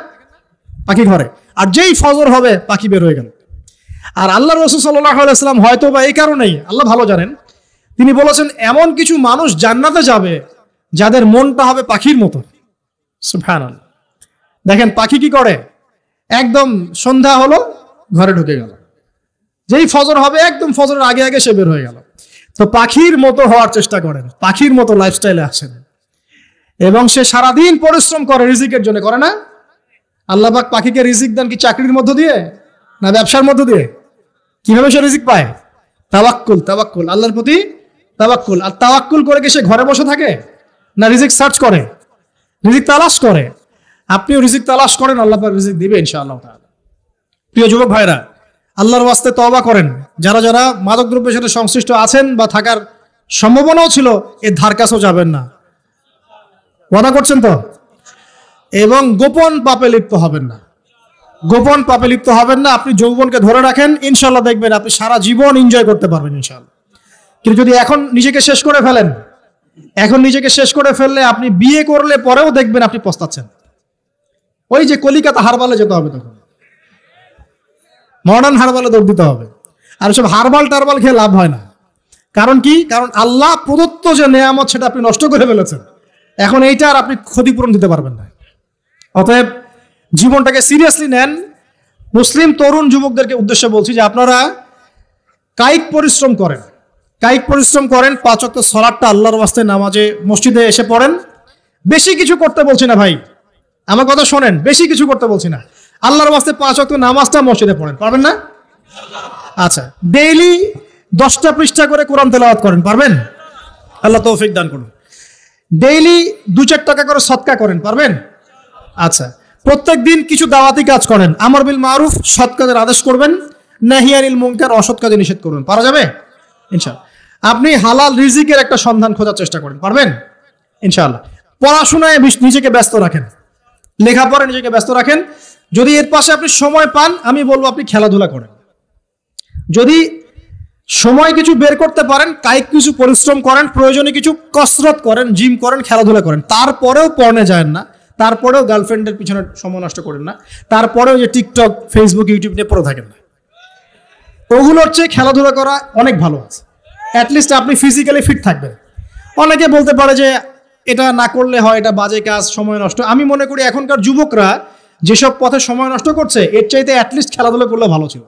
পাখি ঘরে। আর যেই ফজর হবে পাখি বের হয়ে গেল। আর আল্লাহ রাসূল সাল্লাল্লাহু আলাইহি ওয়াসাল্লাম হয়তো বা এই কারণেই, আল্লাহ ভালো জানেন, তিনি বলেছেন এমন কিছু মানুষ জান্নাতে যাবে যাদের মনটা হবে পাখির মতো। সুবহানাল্লাহ। দেখেন পাখি কি করে, একদম সন্ধ্যা হলো ঘরে ঢুকে গেল, যেই ফজর হবে একদম ফজরের আগে আগে সে বের হয়ে গেল। তো পাখির মতো হওয়ার চেষ্টা করেন, পাখির মতো লাইফস্টাইলে আসেন, এবং সে সারাদিন পরিশ্রম করে রিজিকের জন্য, করে না? আল্লাহ পাক পাখিকে রিজিক দেন কি চাকরির মধ্য দিয়ে, না ব্যবসার মধ্য দিয়ে? কিভাবে সে রিজিক পায়? তাওয়াক্কুল, তাওয়াক্কুল, আল্লাহর প্রতি তাওয়াক্কুল। আর তাওয়াক্কুল করে কি সে ঘরে বসে থাকে, না রিজিক সার্চ করে, রিজিক তালাশ করে? আপনিও রিজিক তালাশ করেন, আল্লাহ পাক রিজিক দিবে ইনশাআল্লাহ তাআলা। প্রিয় যুবক ভাইরা, আল্লাহর ওয়াস্তে তওবা করেন। যারা যারা মাদক দ্রব্যের সাথে সংশ্লিষ্ট আছেন বা থাকার সম্ভাবনাও ছিল, এর ধার কাছেও যাবেন না। ওয়াদা করছেন তো? এবং গোপন পাপে লিপ্ত হবেন না, গোপন পাপে লিপ্ত হবেন না। আপনি যৌবনকে ধরে রাখেন, ইনশাআল্লাহ দেখবেন আপনি সারা জীবন এনজয় করতে পারবেন ইনশাআল্লাহ। কিন্তু যদি এখন নিজেকে শেষ করে ফেলেন, এখন নিজেকে শেষ করে ফেললে আপনি বিয়ে করলে পরেও দেখবেন আপনি পস্তাচ্ছেন। ওই যে কলিকাতা হারবালে যেতে হবে, তখন মডার্ন হারবালে দৌড় দিতে হবে। আর সব হারবাল টারবাল খেয়ে লাভ হয় না। কারণ কি? কারণ আল্লাহ প্রদত্ত যে নেয়ামত সেটা আপনি নষ্ট করে ফেলেছেন, এখন এইটা আর আপনি ক্ষতিপূরণ দিতে পারবেন না। অতএব জীবনটাকে সিরিয়াসলি নেন। মুসলিম তরুণ যুবকদেরকে উদ্দেশ্যে বলছি যে আপনারা কায়িক পরিশ্রম করেন, 5 ওয়াক্ত সালাতটা আল্লাহর ওয়াস্তে নামাজে মসজিদে এসে পড়েন। বেশি কিছু করতে বলছি না ভাই, আমার কথা শোনেন, বেশি কিছু করতে বলছি না। আল্লাহর ওয়াস্তে 5 ওয়াক্ত নামাজটা মসজিদে পড়েন, পারবেন না? আচ্ছা, ডেইলি 10টা পৃষ্ঠা করে কোরআন তেলাওয়াত করেন, পারবেন? আল্লাহ তৌফিক দান করুন। ডেইলি 2-4 টাকা করে সদকা করেন, পারবেন? আচ্ছা, প্রত্যেক দিন কিছু দাওয়াতি কাজ করেন, আমর বিল মারুফ, সৎ কাজের আদেশ করবেন, নাহি আনিল মুনকার, অসৎ কাজে নিষেধ করবেন, পারা যাবে ইনশাআল্লাহ। আপনি হালাল রিজিকের একটা সন্ধান খোঁজার চেষ্টা করেন, পারবেন ইনশাআল্লাহ। পড়াশোনায় নিজেকে ব্যস্ত রাখেন, লেখাপড়ায় নিজেকে ব্যস্ত রাখেন। যদি এর পাশে আপনি সময় পান, আমি বলবো আপনি খেলাধুলা করেন। যদি সময় কিছু বের করতে পারেন, কায়িক কিছু পরিশ্রম করেন, প্রয়োজনে কিছু কসরত করেন, জিম করেন, খেলাধুলা করেন। তারপরেও পড়নে যায় না, তারপরেও গার্লফ্রেন্ডের পিছনে সময় নষ্ট করেন না, তারপরেও যে টিকটক, ফেসবুক, ইউটিউব নিয়ে পড়ে থাকেন না। ওগুলোর চেয়ে খেলাধুলা করা অনেক ভালো আছে। অ্যাটলিস্ট আপনি ফিজিক্যালি ফিট থাকবেন। অনেকে বলতে পারে যে এটা না করলে হয়, এটা বাজে কাজ, সময় নষ্ট। আমি মনে করি এখনকার যুবকরা যেসব পথে সময় নষ্ট করছে, এর চাইতে অ্যাটলিস্ট খেলাধুলা করলে ভালো ছিল।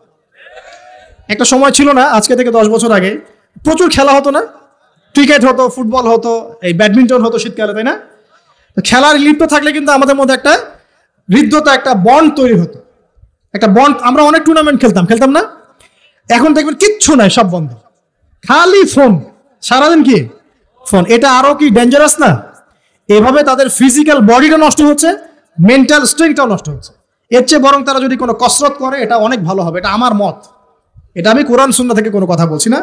একটা সময় ছিল না, আজকে থেকে 10 বছর আগে প্রচুর খেলা হতো না? ক্রিকেট হতো, ফুটবল হতো, এই ব্যাডমিন্টন হতো শীতকালে, তাই না? খেলার লিপ্ত থাকলে কিন্তু আমাদের মধ্যে একটা হৃদ্যতা, একটা বন্ড তৈরি হতো, একটা বন্ড। আমরা অনেক টুর্নামেন্ট খেলতাম না? এখন দেখবেন কিচ্ছু নাই, সব বন্ধ, খালি ফোন, সারাদিন কি ফোন। এটা আরো কি ডেঞ্জারাস না? এভাবে তাদের ফিজিক্যাল বডিটা নষ্ট হচ্ছে, মেন্টাল স্ট্রেংথটাও নষ্ট হচ্ছে। এর চেয়ে বরং তারা যদি কোনো কসরত করে, এটা অনেক ভালো হবে। এটা আমার মত, এটা আমি কোরআন সুন্নাহ থেকে কোনো কথা বলছি না।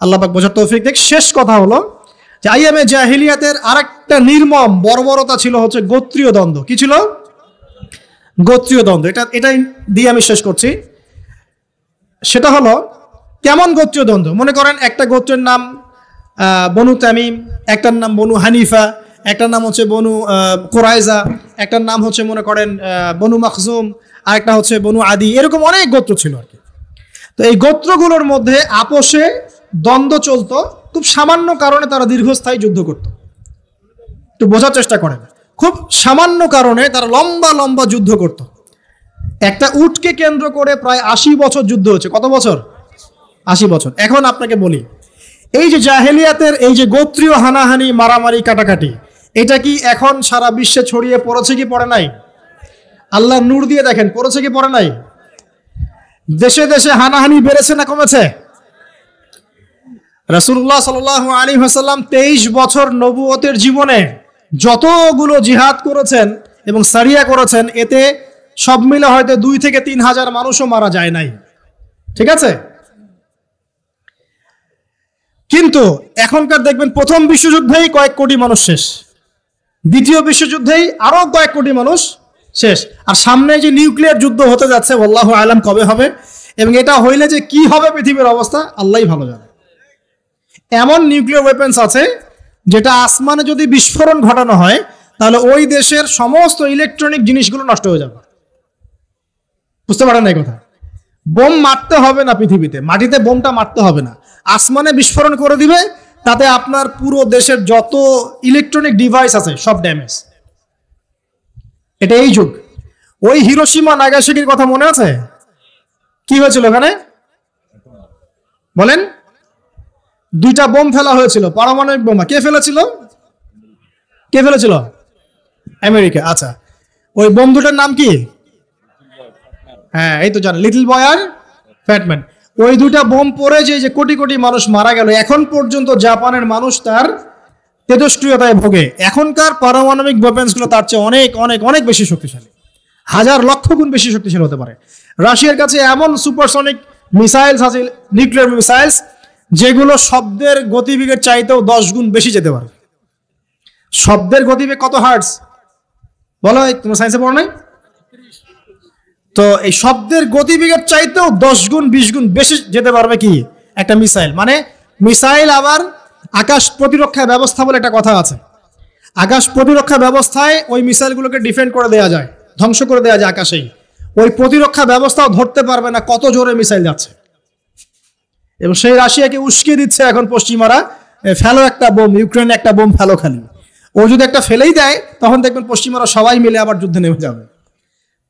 আল্লাহ পাক বোঝার তৌফিক দেখ। শেষ কথা হলো যে আইয়ামে জাহিলিয়াতের আরেকটা নির্মম বর্বরতা ছিল হচ্ছে গোত্রীয় দ্বন্দ্ব। কি ছিল? গোত্রীয় দ্বন্দ্ব। এটাই দিয়ে আমি শেষ করছি। সেটা হলো কেমন গোত্রীয় দ্বন্দ্ব? মনে করেন একটা গোত্রের নাম বনু তামিম, একটার নাম বনু হানিফা, একটার নাম হচ্ছে বনু কোরাইজা, একটার নাম হচ্ছে মনে করেন বনু মাখজুম, আরেকটা হচ্ছে বনু আদি। এরকম অনেক গোত্র ছিল আর কি। তো এই গোত্রগুলোর মধ্যে আপোষে দ্বন্দ্ব চলতো, খুব সামান্য কারণে তারা দীর্ঘস্থায়ী যুদ্ধ করত। একটু বোঝার চেষ্টা করেন, খুব সামান্য কারণে তারা লম্বা লম্বা যুদ্ধ করত। একটা উটকে কেন্দ্র করে প্রায় 80 বছর যুদ্ধ হচ্ছে। কত বছর? 80 বছর। এখন আপনাকে বলি, এই যে জাহেলিয়াতের এই যে গোত্রীয় হানাহানি, মারামারি, কাটাকাটি, এটা কি এখন সারা বিশ্বে ছড়িয়ে পড়েছে কি পড়ে নাই? আল্লাহ নূর দিয়ে দেখেন, পড়েছে কি পড়ে নাই? দেশে দেশে হানাহানি বেড়েছে না কমেছে? রাসূলুল্লাহ সাল্লাল্লাহু আলাইহি ওয়াসাল্লাম 23 বছর নবুয়তের জীবনে যতগুলো জিহাদ করেছেন এবং সারিয়া করেছেন, এতে সব মিলে হয়তো 2 থেকে 3 হাজার মানুষও মারা যায় নাই। ঠিক আছে? কিন্তু এখনকার দেখবেন প্রথম বিশ্বযুদ্ধেই কয়েক কোটি মানুষ শেষ, দ্বিতীয় বিশ্বযুদ্ধেই আরো কয়েক কোটি মানুষ শেষ, আর সামনে যে নিউক্লিয়ার যুদ্ধ হতে যাচ্ছে আল্লাহু আলাম কবে হবে, এবং এটা হইলে যে কি হবে পৃথিবীর অবস্থা আল্লাহই ভালো জানে। এমন নিউক্লিয়ার ওয়েপন্স আছে যেটা আসমানে যদি বিস্ফোরণ ঘটানো হয় তাহলে ওই দেশের সমস্ত ইলেকট্রনিক জিনিসগুলো নষ্ট হয়ে যাবে। বুঝতে পারেন না এই কথা? বোম মারতে হবে না পৃথিবীতে, মাটিতে বোমটা মারতে হবে না, আসমানে বিস্ফোরণ করে দিবে, তাতে আপনার পুরো দেশের যত ইলেকট্রনিক ডিভাইস আছে সব ড্যামেজ। এটা এই যুগ। ওই হিরোশিমা নাগাসাকির কথা মনে আছে? কি হয়েছিল ওখানে বলেন? 2টা বোম ফেলা হয়েছিল, পারমাণবিক বোমা। কে ফেলেছিল? কে ফেলেছিল? আমেরিকা। আচ্ছা, ওই বোম দুটার নাম কি? হ্যাঁ, এই তো জানেন, লিটল বয় আর ফ্যাটম্যান। ওই 2টা বোম পড়ে যে কোটি কোটি মানুষ মারা গেল, এখন পর্যন্ত জাপানের মানুষ তার তেজস্ক্রিয়তায় ভোগে। এখনকার পারমাণবিক ওয়েপন্সগুলো তার চেয়ে অনেক অনেক অনেক বেশি শক্তিশালী, হাজার লক্ষ গুণ বেশি শক্তিশালী হতে পারে। রাশিয়ার কাছে এমন সুপারসনিক মিসাইলস আছে, নিউক্লিয়ার মিসাইলস, যেগুলো শব্দের গতিবেগের চাইতেও 10 গুণ বেশি যেতে পারে। শব্দের গতিবেগ কত হার্টজ বলো? তোমরা সায়েন্সে পড়ো নাই? তো এই শব্দের গতিবেগের চাইতেও 10 গুণ 20 গুণ বেশি যেতে পারবে কি একটা মিসাইল। মানে মিসাইল আবার আকাশ প্রতিরক্ষা ব্যবস্থা বলে একটা কথা আছে। আকাশ প্রতিরক্ষা ব্যবস্থায় ওই মিসাইলগুলোকে ডিফেন্ড করে দেওয়া যায়, ধ্বংস করে দেওয়া যায় আকাশেই। ওই প্রতিরক্ষা ব্যবস্থাও ধরতে পারবে না কত জোরে মিসাইল যাচ্ছে। এবং সেই রাশিয়াকে উস্কে দিচ্ছে এখন পশ্চিমারা, ফেলো একটা বোম, ইউক্রেনে একটা বোম ফেলো খালি। ও যদি একটা ফেলেই দেয় তখন দেখবেন পশ্চিমারা সবাই মিলে আবার যুদ্ধে নেমে যাবে,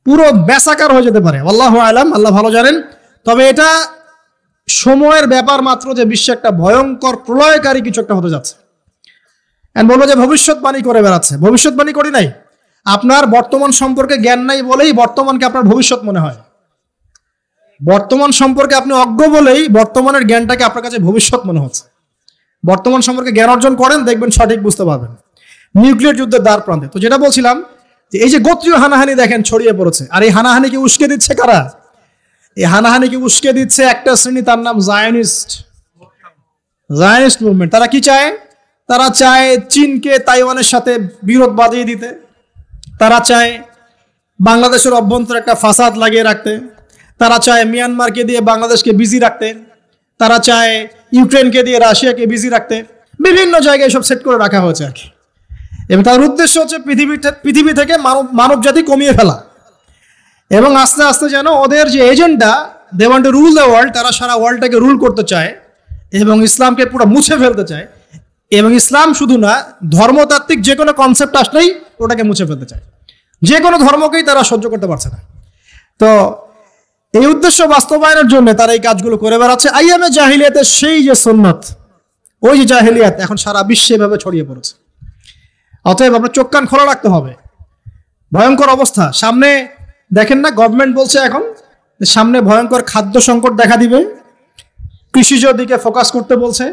পুরো বেসাকার হয়ে যেতে পারে। আল্লাহু আলাম, আল্লাহ ভালো জানেন। তবে এটা সময়ের ব্যাপার মাত্র যে বিশ্বে একটা ভয়ঙ্কর প্রলয়কারী কিছু একটা হতে যাচ্ছে। বলবো যে ভবিষ্যৎবাণী করে বেড়াচ্ছে, ভবিষ্যৎবাণী করি নাই। আপনার বর্তমান সম্পর্কে জ্ঞান নাই বলেই বর্তমানকে আপনার ভবিষ্যৎ মনে হয়। বর্তমান সম্পর্কে আপনি অজ্ঞ বলেই বর্তমানের জ্ঞানটাকে আপনার কাছে ভবিষ্যৎ মনে হচ্ছে। বর্তমান সম্পর্কে জ্ঞান অর্জন করেন, দেখবেন সঠিক বুঝতে পারবেন। নিউক্লিয়ার যুদ্ধের দ্বার প্রান্তে, তো যেটা বলছিলাম যে এই যে গোত্রীয় হানাহানি দেখেন ছড়িয়ে পড়েছে, আর এই হানাহানিকে উস্কে দিচ্ছে কারা? এই হানাহানিকে উস্কে দিচ্ছে একটা শ্রেণী, তার নাম জায়নিস্ট মুভমেন্ট। তারা কি চায়? তারা চায় চীনকে তাইওয়ানের সাথে বিরোধ বাঁধিয়ে দিতে, তারা চায় বাংলাদেশের অভ্যন্তরে একটা ফাসাদ লাগিয়ে রাখতে, তারা চায় মিয়ানমারকে দিয়ে বাংলাদেশকে বিজি রাখতে, তারা চায় ইউক্রেনকে দিয়ে রাশিয়াকে বিজি রাখতে। বিভিন্ন জায়গায় সব সেট করে রাখা হয়েছে আর কি। এবং তার উদ্দেশ্য হচ্ছে পৃথিবী থেকে মানব জাতি কমিয়ে ফেলা, এবং আস্তে আস্তে যেন ওদের যে agenda, they want to rule the world, তারা সারা ওয়ার্ল্ডটাকে রুল করতে চায় এবং ইসলামকে পুরো মুছে ফেলতে চায়। এবং ইসলাম শুধু না, ধর্মতাত্ত্বিক যে কোনো কনসেপ্ট আসলেই ওটাকে মুছে ফেলতে চায়। যে কোনো ধর্মকেই তারা সহ্য করতে পারছে না। তো এই উদ্দেশ্য বাস্তবায়নের জন্য তারা এই কাজগুলো করে বেড়াচ্ছে। আইয়ামে জাহিলিয়াতের সেই যে সুন্নত, ওই যে জাহিলিয়াত এখন সারা বিশ্বে এভাবে ছড়িয়ে পড়েছে। অতএব আপনার চোখ কান খোলা রাখতে হবে। ভয়ঙ্কর অবস্থা সামনে। দেখেন না, গভর্নমেন্ট বলছে এখন সামনে ভয়ঙ্কর খাদ্য সংকট দেখা দিবে, কৃষিজ দিকে ফোকাস করতে বলছে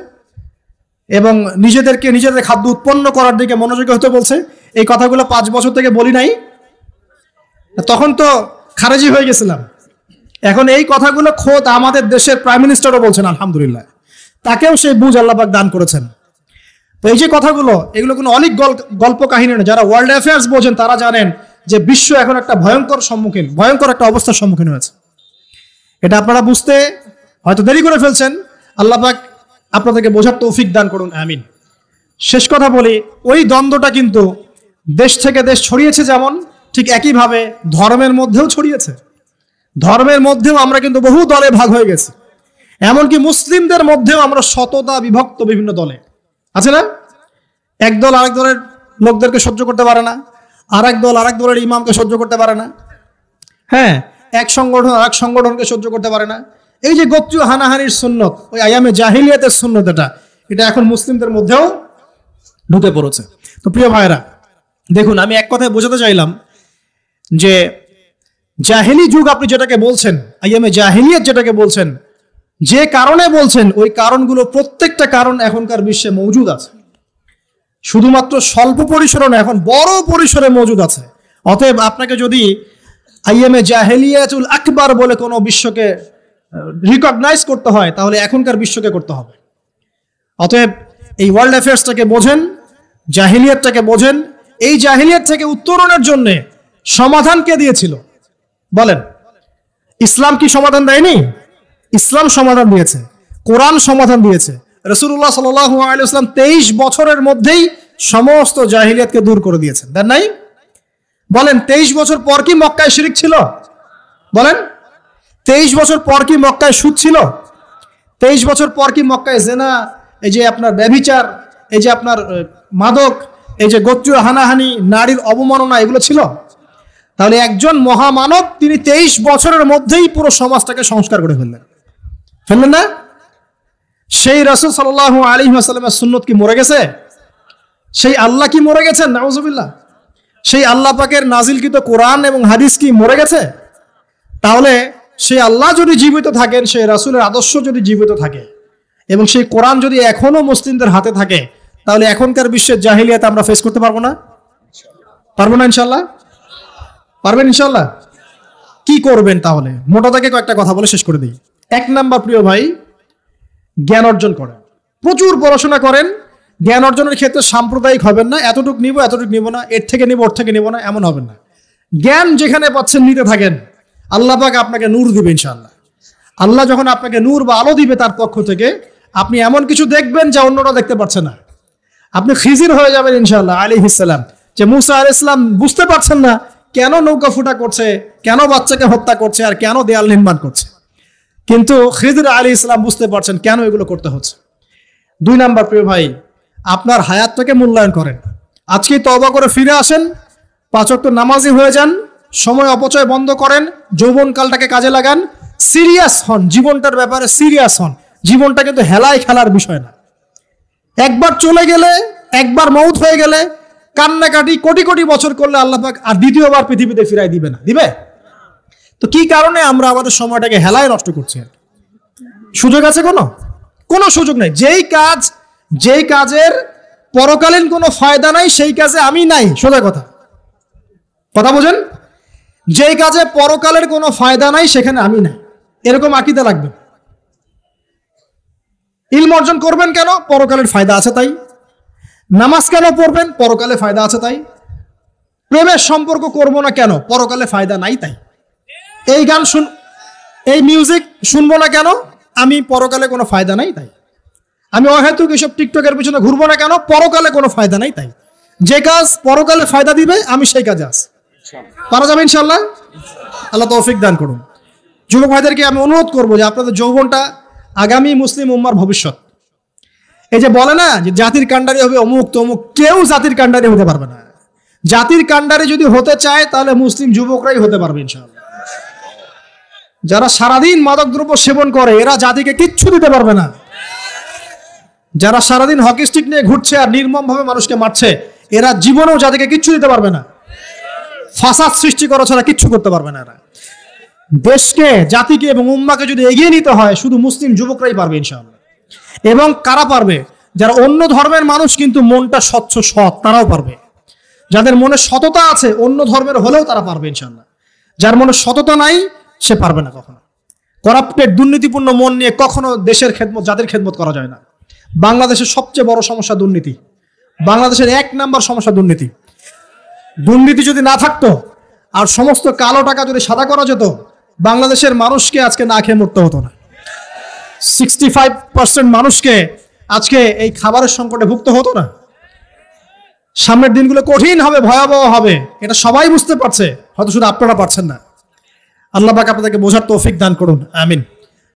এবং নিজেদের খাদ্য উৎপন্ন করার দিকে মনোযোগী হতে বলছে। এই কথাগুলো 5 বছর থেকে বলি নাই, তখন তো খারেজি হয়ে গেছিলাম। এখন এই কথাগুলো খোদ আমাদের দেশের প্রাইম মিনিস্টারও বলছেন, আলহামদুলিল্লাহ, তাকেও সেই বুঝ আল্লাহ পাক দান করেছেন। তো এই যে কথাগুলো, এগুলো কোনো অনেক গল্প কাহিনী নয়। যারা ওয়ার্ল্ড অ্যাফেয়ার্স বোঝেন তারা জানেন যে বিশ্ব এখন একটা ভয়ঙ্কর একটা অবস্থার সম্মুখীন হয়েছে। এটা আপনারা বুঝতে হয়তো দেরি করে ফেলছেন। আল্লাহ পাক আপনাদেরকে বোঝার তৌফিক দান করুন, আমিন। শেষ কথা বলি, ওই দ্বন্দ্বটা কিন্তু দেশ থেকে দেশ ছড়িয়েছে, যেমন ঠিক একইভাবে ধর্মের মধ্যেও ছড়িয়েছে। ধর্মের মধ্যেও আমরা কিন্তু বহু দলে ভাগ হয়ে গেছি। এমনকি মুসলিমদের মধ্যেও আমরা শততা বিভক্ত বিভিন্ন দলে, আছে না? এক দল আরেক দলের লোকদেরকে সহ্য করতে পারে না, আরেক দল আরেক দলের ইমামকে সহ্য করতে পারে না, হ্যাঁ, এক সংগঠন আরেক সংগঠনকে সহ্য করতে পারে না। এই যে গোত্রীয় হানাহানির সুন্নত, ওই আইয়ামে জাহিলিয়াতের সুন্নত, এটা এখন মুসলিমদের মধ্যেও ঢুকে পড়েছে। তো প্রিয় ভাইরা, দেখুন, আমি এক কথায় বোঝাতে চাইলাম যে জাহিলি যুগ আপনি যেটাকে বলছেন, আইয়ামে জাহিলিয়াত যেটাকে বলছেন, যে কারণে বলছেন, ওই কারণগুলো প্রত্যেকটা কারণ এখনকার বিশ্বে মজুদ আছে। শুধুমাত্র স্বল্প পরিসরে না, এখন বড় পরিসরে মজুদ আছে। অতএব আপনাকে যদি আইয়ামে জাহিলিয়াতুল আকবার বলে কোনো বিশ্বকে রিকগনাইজ করতে হয়, তাহলে এখনকার বিশ্বকে করতে হবে। অতএব এই ওয়ার্ল্ড অ্যাফেয়ার্সটাকে বোঝেন, জাহিলিয়াতটাকে বোঝেন। এই জাহিলিয়াত থেকে উত্তরণের জন্য সমাধান কে দিয়েছিল বলেন? ইসলাম কি সমাধান দেয়নি? ইসলাম সমাধান দিয়েছে, কোরআন সমাধান দিয়েছে। রাসূলুল্লাহ সাল্লাল্লাহু আলাইহি ওয়াসাল্লাম 23 বছরের মধ্যেই সমস্ত জাহিলিয়াতকে দূর করে দিয়েছেন, দেন নাই? বলেন, 23 বছর পর কি মক্কায় শিরক ছিল? বলেন, 23 বছর পর কি মক্কায় সুদ ছিল? 23 বছর পর কি মক্কায় জেনা, এই যে আপনার ব্যভিচার, এই যে আপনার মাদক, এই যে গোত্রীয় হানাহানি, নারীর অবমাননা, এগুলো ছিল? তাহলে একজন মহামানব তিনি 23 বছরের মধ্যেই পুরো সমাজটাকে সংস্কার করে ফেললেন না? সেই রাসূল সাল্লাল্লাহু আলাইহি ওয়াসাল্লামের সুন্নত কি মরে গেছে? সেই আল্লাহ কি মরে গেছেন? নাউজুবিল্লাহ। সেই আল্লাহ পাকের নাজিলকৃত কোরআন এবং হাদিস কি মরে গেছে? তাহলে সেই আল্লাহ যদি জীবিত থাকেন, সেই রাসূলের আদর্শ যদি জীবিত থাকে এবং সেই কোরআন যদি এখনো মুসলিমদের হাতে থাকে, তাহলে এখনকার বিশ্বের জাহিলিয়াত আমরা ফেস করতে পারবো না? পারবো না ইনশাআল্লাহ? পারবেন ইনশাআল্লাহ? কি করবেন তাহলে? মোটা দাগে কয়েকটা কথা বলে শেষ করে দিই। 1 নাম্বার, প্রিয় ভাই, জ্ঞান অর্জন করেন, প্রচুর পড়াশোনা করেন। জ্ঞান অর্জনের ক্ষেত্রে সাম্প্রদায়িক হবেন না, এতটুকু নিব এতটুকু নিব না, এর থেকে নিব ওর থেকে নিব না, এমন হবেন না। জ্ঞান যেখানে পাচ্ছেন নিতে থাকেন, আল্লাহ পাক আপনাকে নূর দিবে ইনশাআল্লাহ। আল্লাহ যখন আপনাকে নূর বা আলো দিবে তার পক্ষ থেকে, আপনি এমন কিছু দেখবেন যা অন্যরা দেখতে পাচ্ছে না। আপনি খিজির হয়ে যাবেন ইনশাআল্লাহ আলাইহিস সালাম। যে মুসা আলাইহিস সালাম বুঝতে পারছেন না কেন নৌকা ফুটা করছে, কেন বাচ্চাকে হত্যা করছে, আর কেন দেয়াল নির্মাণ করছে। কিন্তু খিজির আলাইহিস সালাম বুঝতে পারছেন কেন এগুলো করতে হচ্ছে। 2 নাম্বার, প্রিয় ভাই, আপনার হায়াতটাকে মূল্যায়ন করেন। আজকে তওবা করে ফিরে আসেন, 5 ওয়াক্ত নামাজি হয়ে যান, সময় অপচয় বন্ধ করেন, যৌবনকালটাকে কাজে লাগান, সিরিয়াস হন, জীবনটার ব্যাপারে সিরিয়াস হন। জীবনটা কিন্তু হেলায় খেলার বিষয় না। একবার চলে গেলে, একবার মউত হয়ে গেলে কান্নাকাটি কোটি কোটি বছর করলে আল্লাহ পাক আর দ্বিতীয়বার পৃথিবীতে ফিরাই দিবে না, দিবে? তো কি কারণে আমরা আমাদের সময়টাকে হেলায় নষ্ট করছি? সুযোগ আছে কোনো সুযোগ নেই। যেই কাজের পরকালীন কোনো ফায়দা নাই সেই কাজে আমি নাই। সোজা কথা বোঝেন? যেই কাজে পরকালের কোনো ফায়দা নাই সেখানে আমি নাই, এরকম আকীদা লাগবে। ইলম অর্জন করবেন কেন? পরকালের ফায়দা আছে তাই। নামাজ কেন পড়বেন? পরকালে ফায়দা আছে তাই। প্রেমের সম্পর্ক করবো না কেন? পরকালে ফায়দা নাই তাই। এই মিউজিক শুনবো না কেন? আমি পরকালে কোনো ফায়দা নাই তাই। আমি অহেতুক এসব টিকটকের পিছনে ঘুরবো না কেন? পরকালে কোনো ফায়দা নাই তাই। যে কাজ পরকালে ফায়দা দিবে আমি সেই কাজে আছি। পারা যাবে ইনশাআল্লাহ। আল্লাহ তৌফিক দান করুন। যুবক ভাইদেরকে আমি অনুরোধ করবো যে আপনাদের যৌবনটা আগামী মুসলিম উম্মার ভবিষ্যৎ। এই যে বলে না যে জাতির কাণ্ডারি হবে অমুক তমুক, কেউ জাতির কাণ্ডারি হতে পারবে না। জাতির কাণ্ডারি যদি হতে চায় তাহলে মুসলিম যুবকরাই হতে পারবে ইনশাআল্লাহ। যারা সারাদিন মাদকদ্রব্য সেবন করে এরা জাতিকে কিচ্ছু দিতে পারবে না। যারা সারাদিন হকি স্টিক নিয়ে ঘুরছে আর নির্মমভাবে মানুষকে মারছে এরা জীবনেও জাতিকে কিচ্ছু দিতে পারবে না। ফাসাদ সৃষ্টি করা ছাড়া কিচ্ছু করতে পারবে না এরা। দেশকে, জাতিকে এবং উম্মাকে যদি এগিয়ে নিতে হয় শুধু মুসলিম যুবকরাই পারবে ইনশাআল্লাহ। এবং কারা পারবে? যারা অন্য ধর্মের মানুষ কিন্তু মনটা স্বচ্ছ সৎ, তারাও পারবে। যাদের মনে সততা আছে অন্য ধর্মের হলেও তারা পারবে ইনশাআল্লাহ। যার মনে সততা নাই সে পারবে না কখনো। করাপ্টেড, দুর্নীতিপূর্ণ মন নিয়ে কখনো দেশের খেদমত, জাতির খেদমত করা যায় না। বাংলাদেশের সবচেয়ে বড় সমস্যা দুর্নীতি। বাংলাদেশের 1 নাম্বার সমস্যা দুর্নীতি। দুর্নীতি যদি না থাকতো আর সমস্ত কালো টাকা যদি সাদা করা যেত, বাংলাদেশের মানুষকে আজকে না খেয়ে মরতে হতো না। 65% মানুষকে আজকে এই খাবারের সংকটে ভুগতে হতো না। সামনের দিনগুলো কঠিন হবে, ভয়াবহ হবে, এটা সবাই বুঝতে পারছে, হয়তো শুধু আপনারা পারছেন না। আল্লাহ পাক আপনাদেরকে বোঝার তৌফিক দান করুন, আমিন।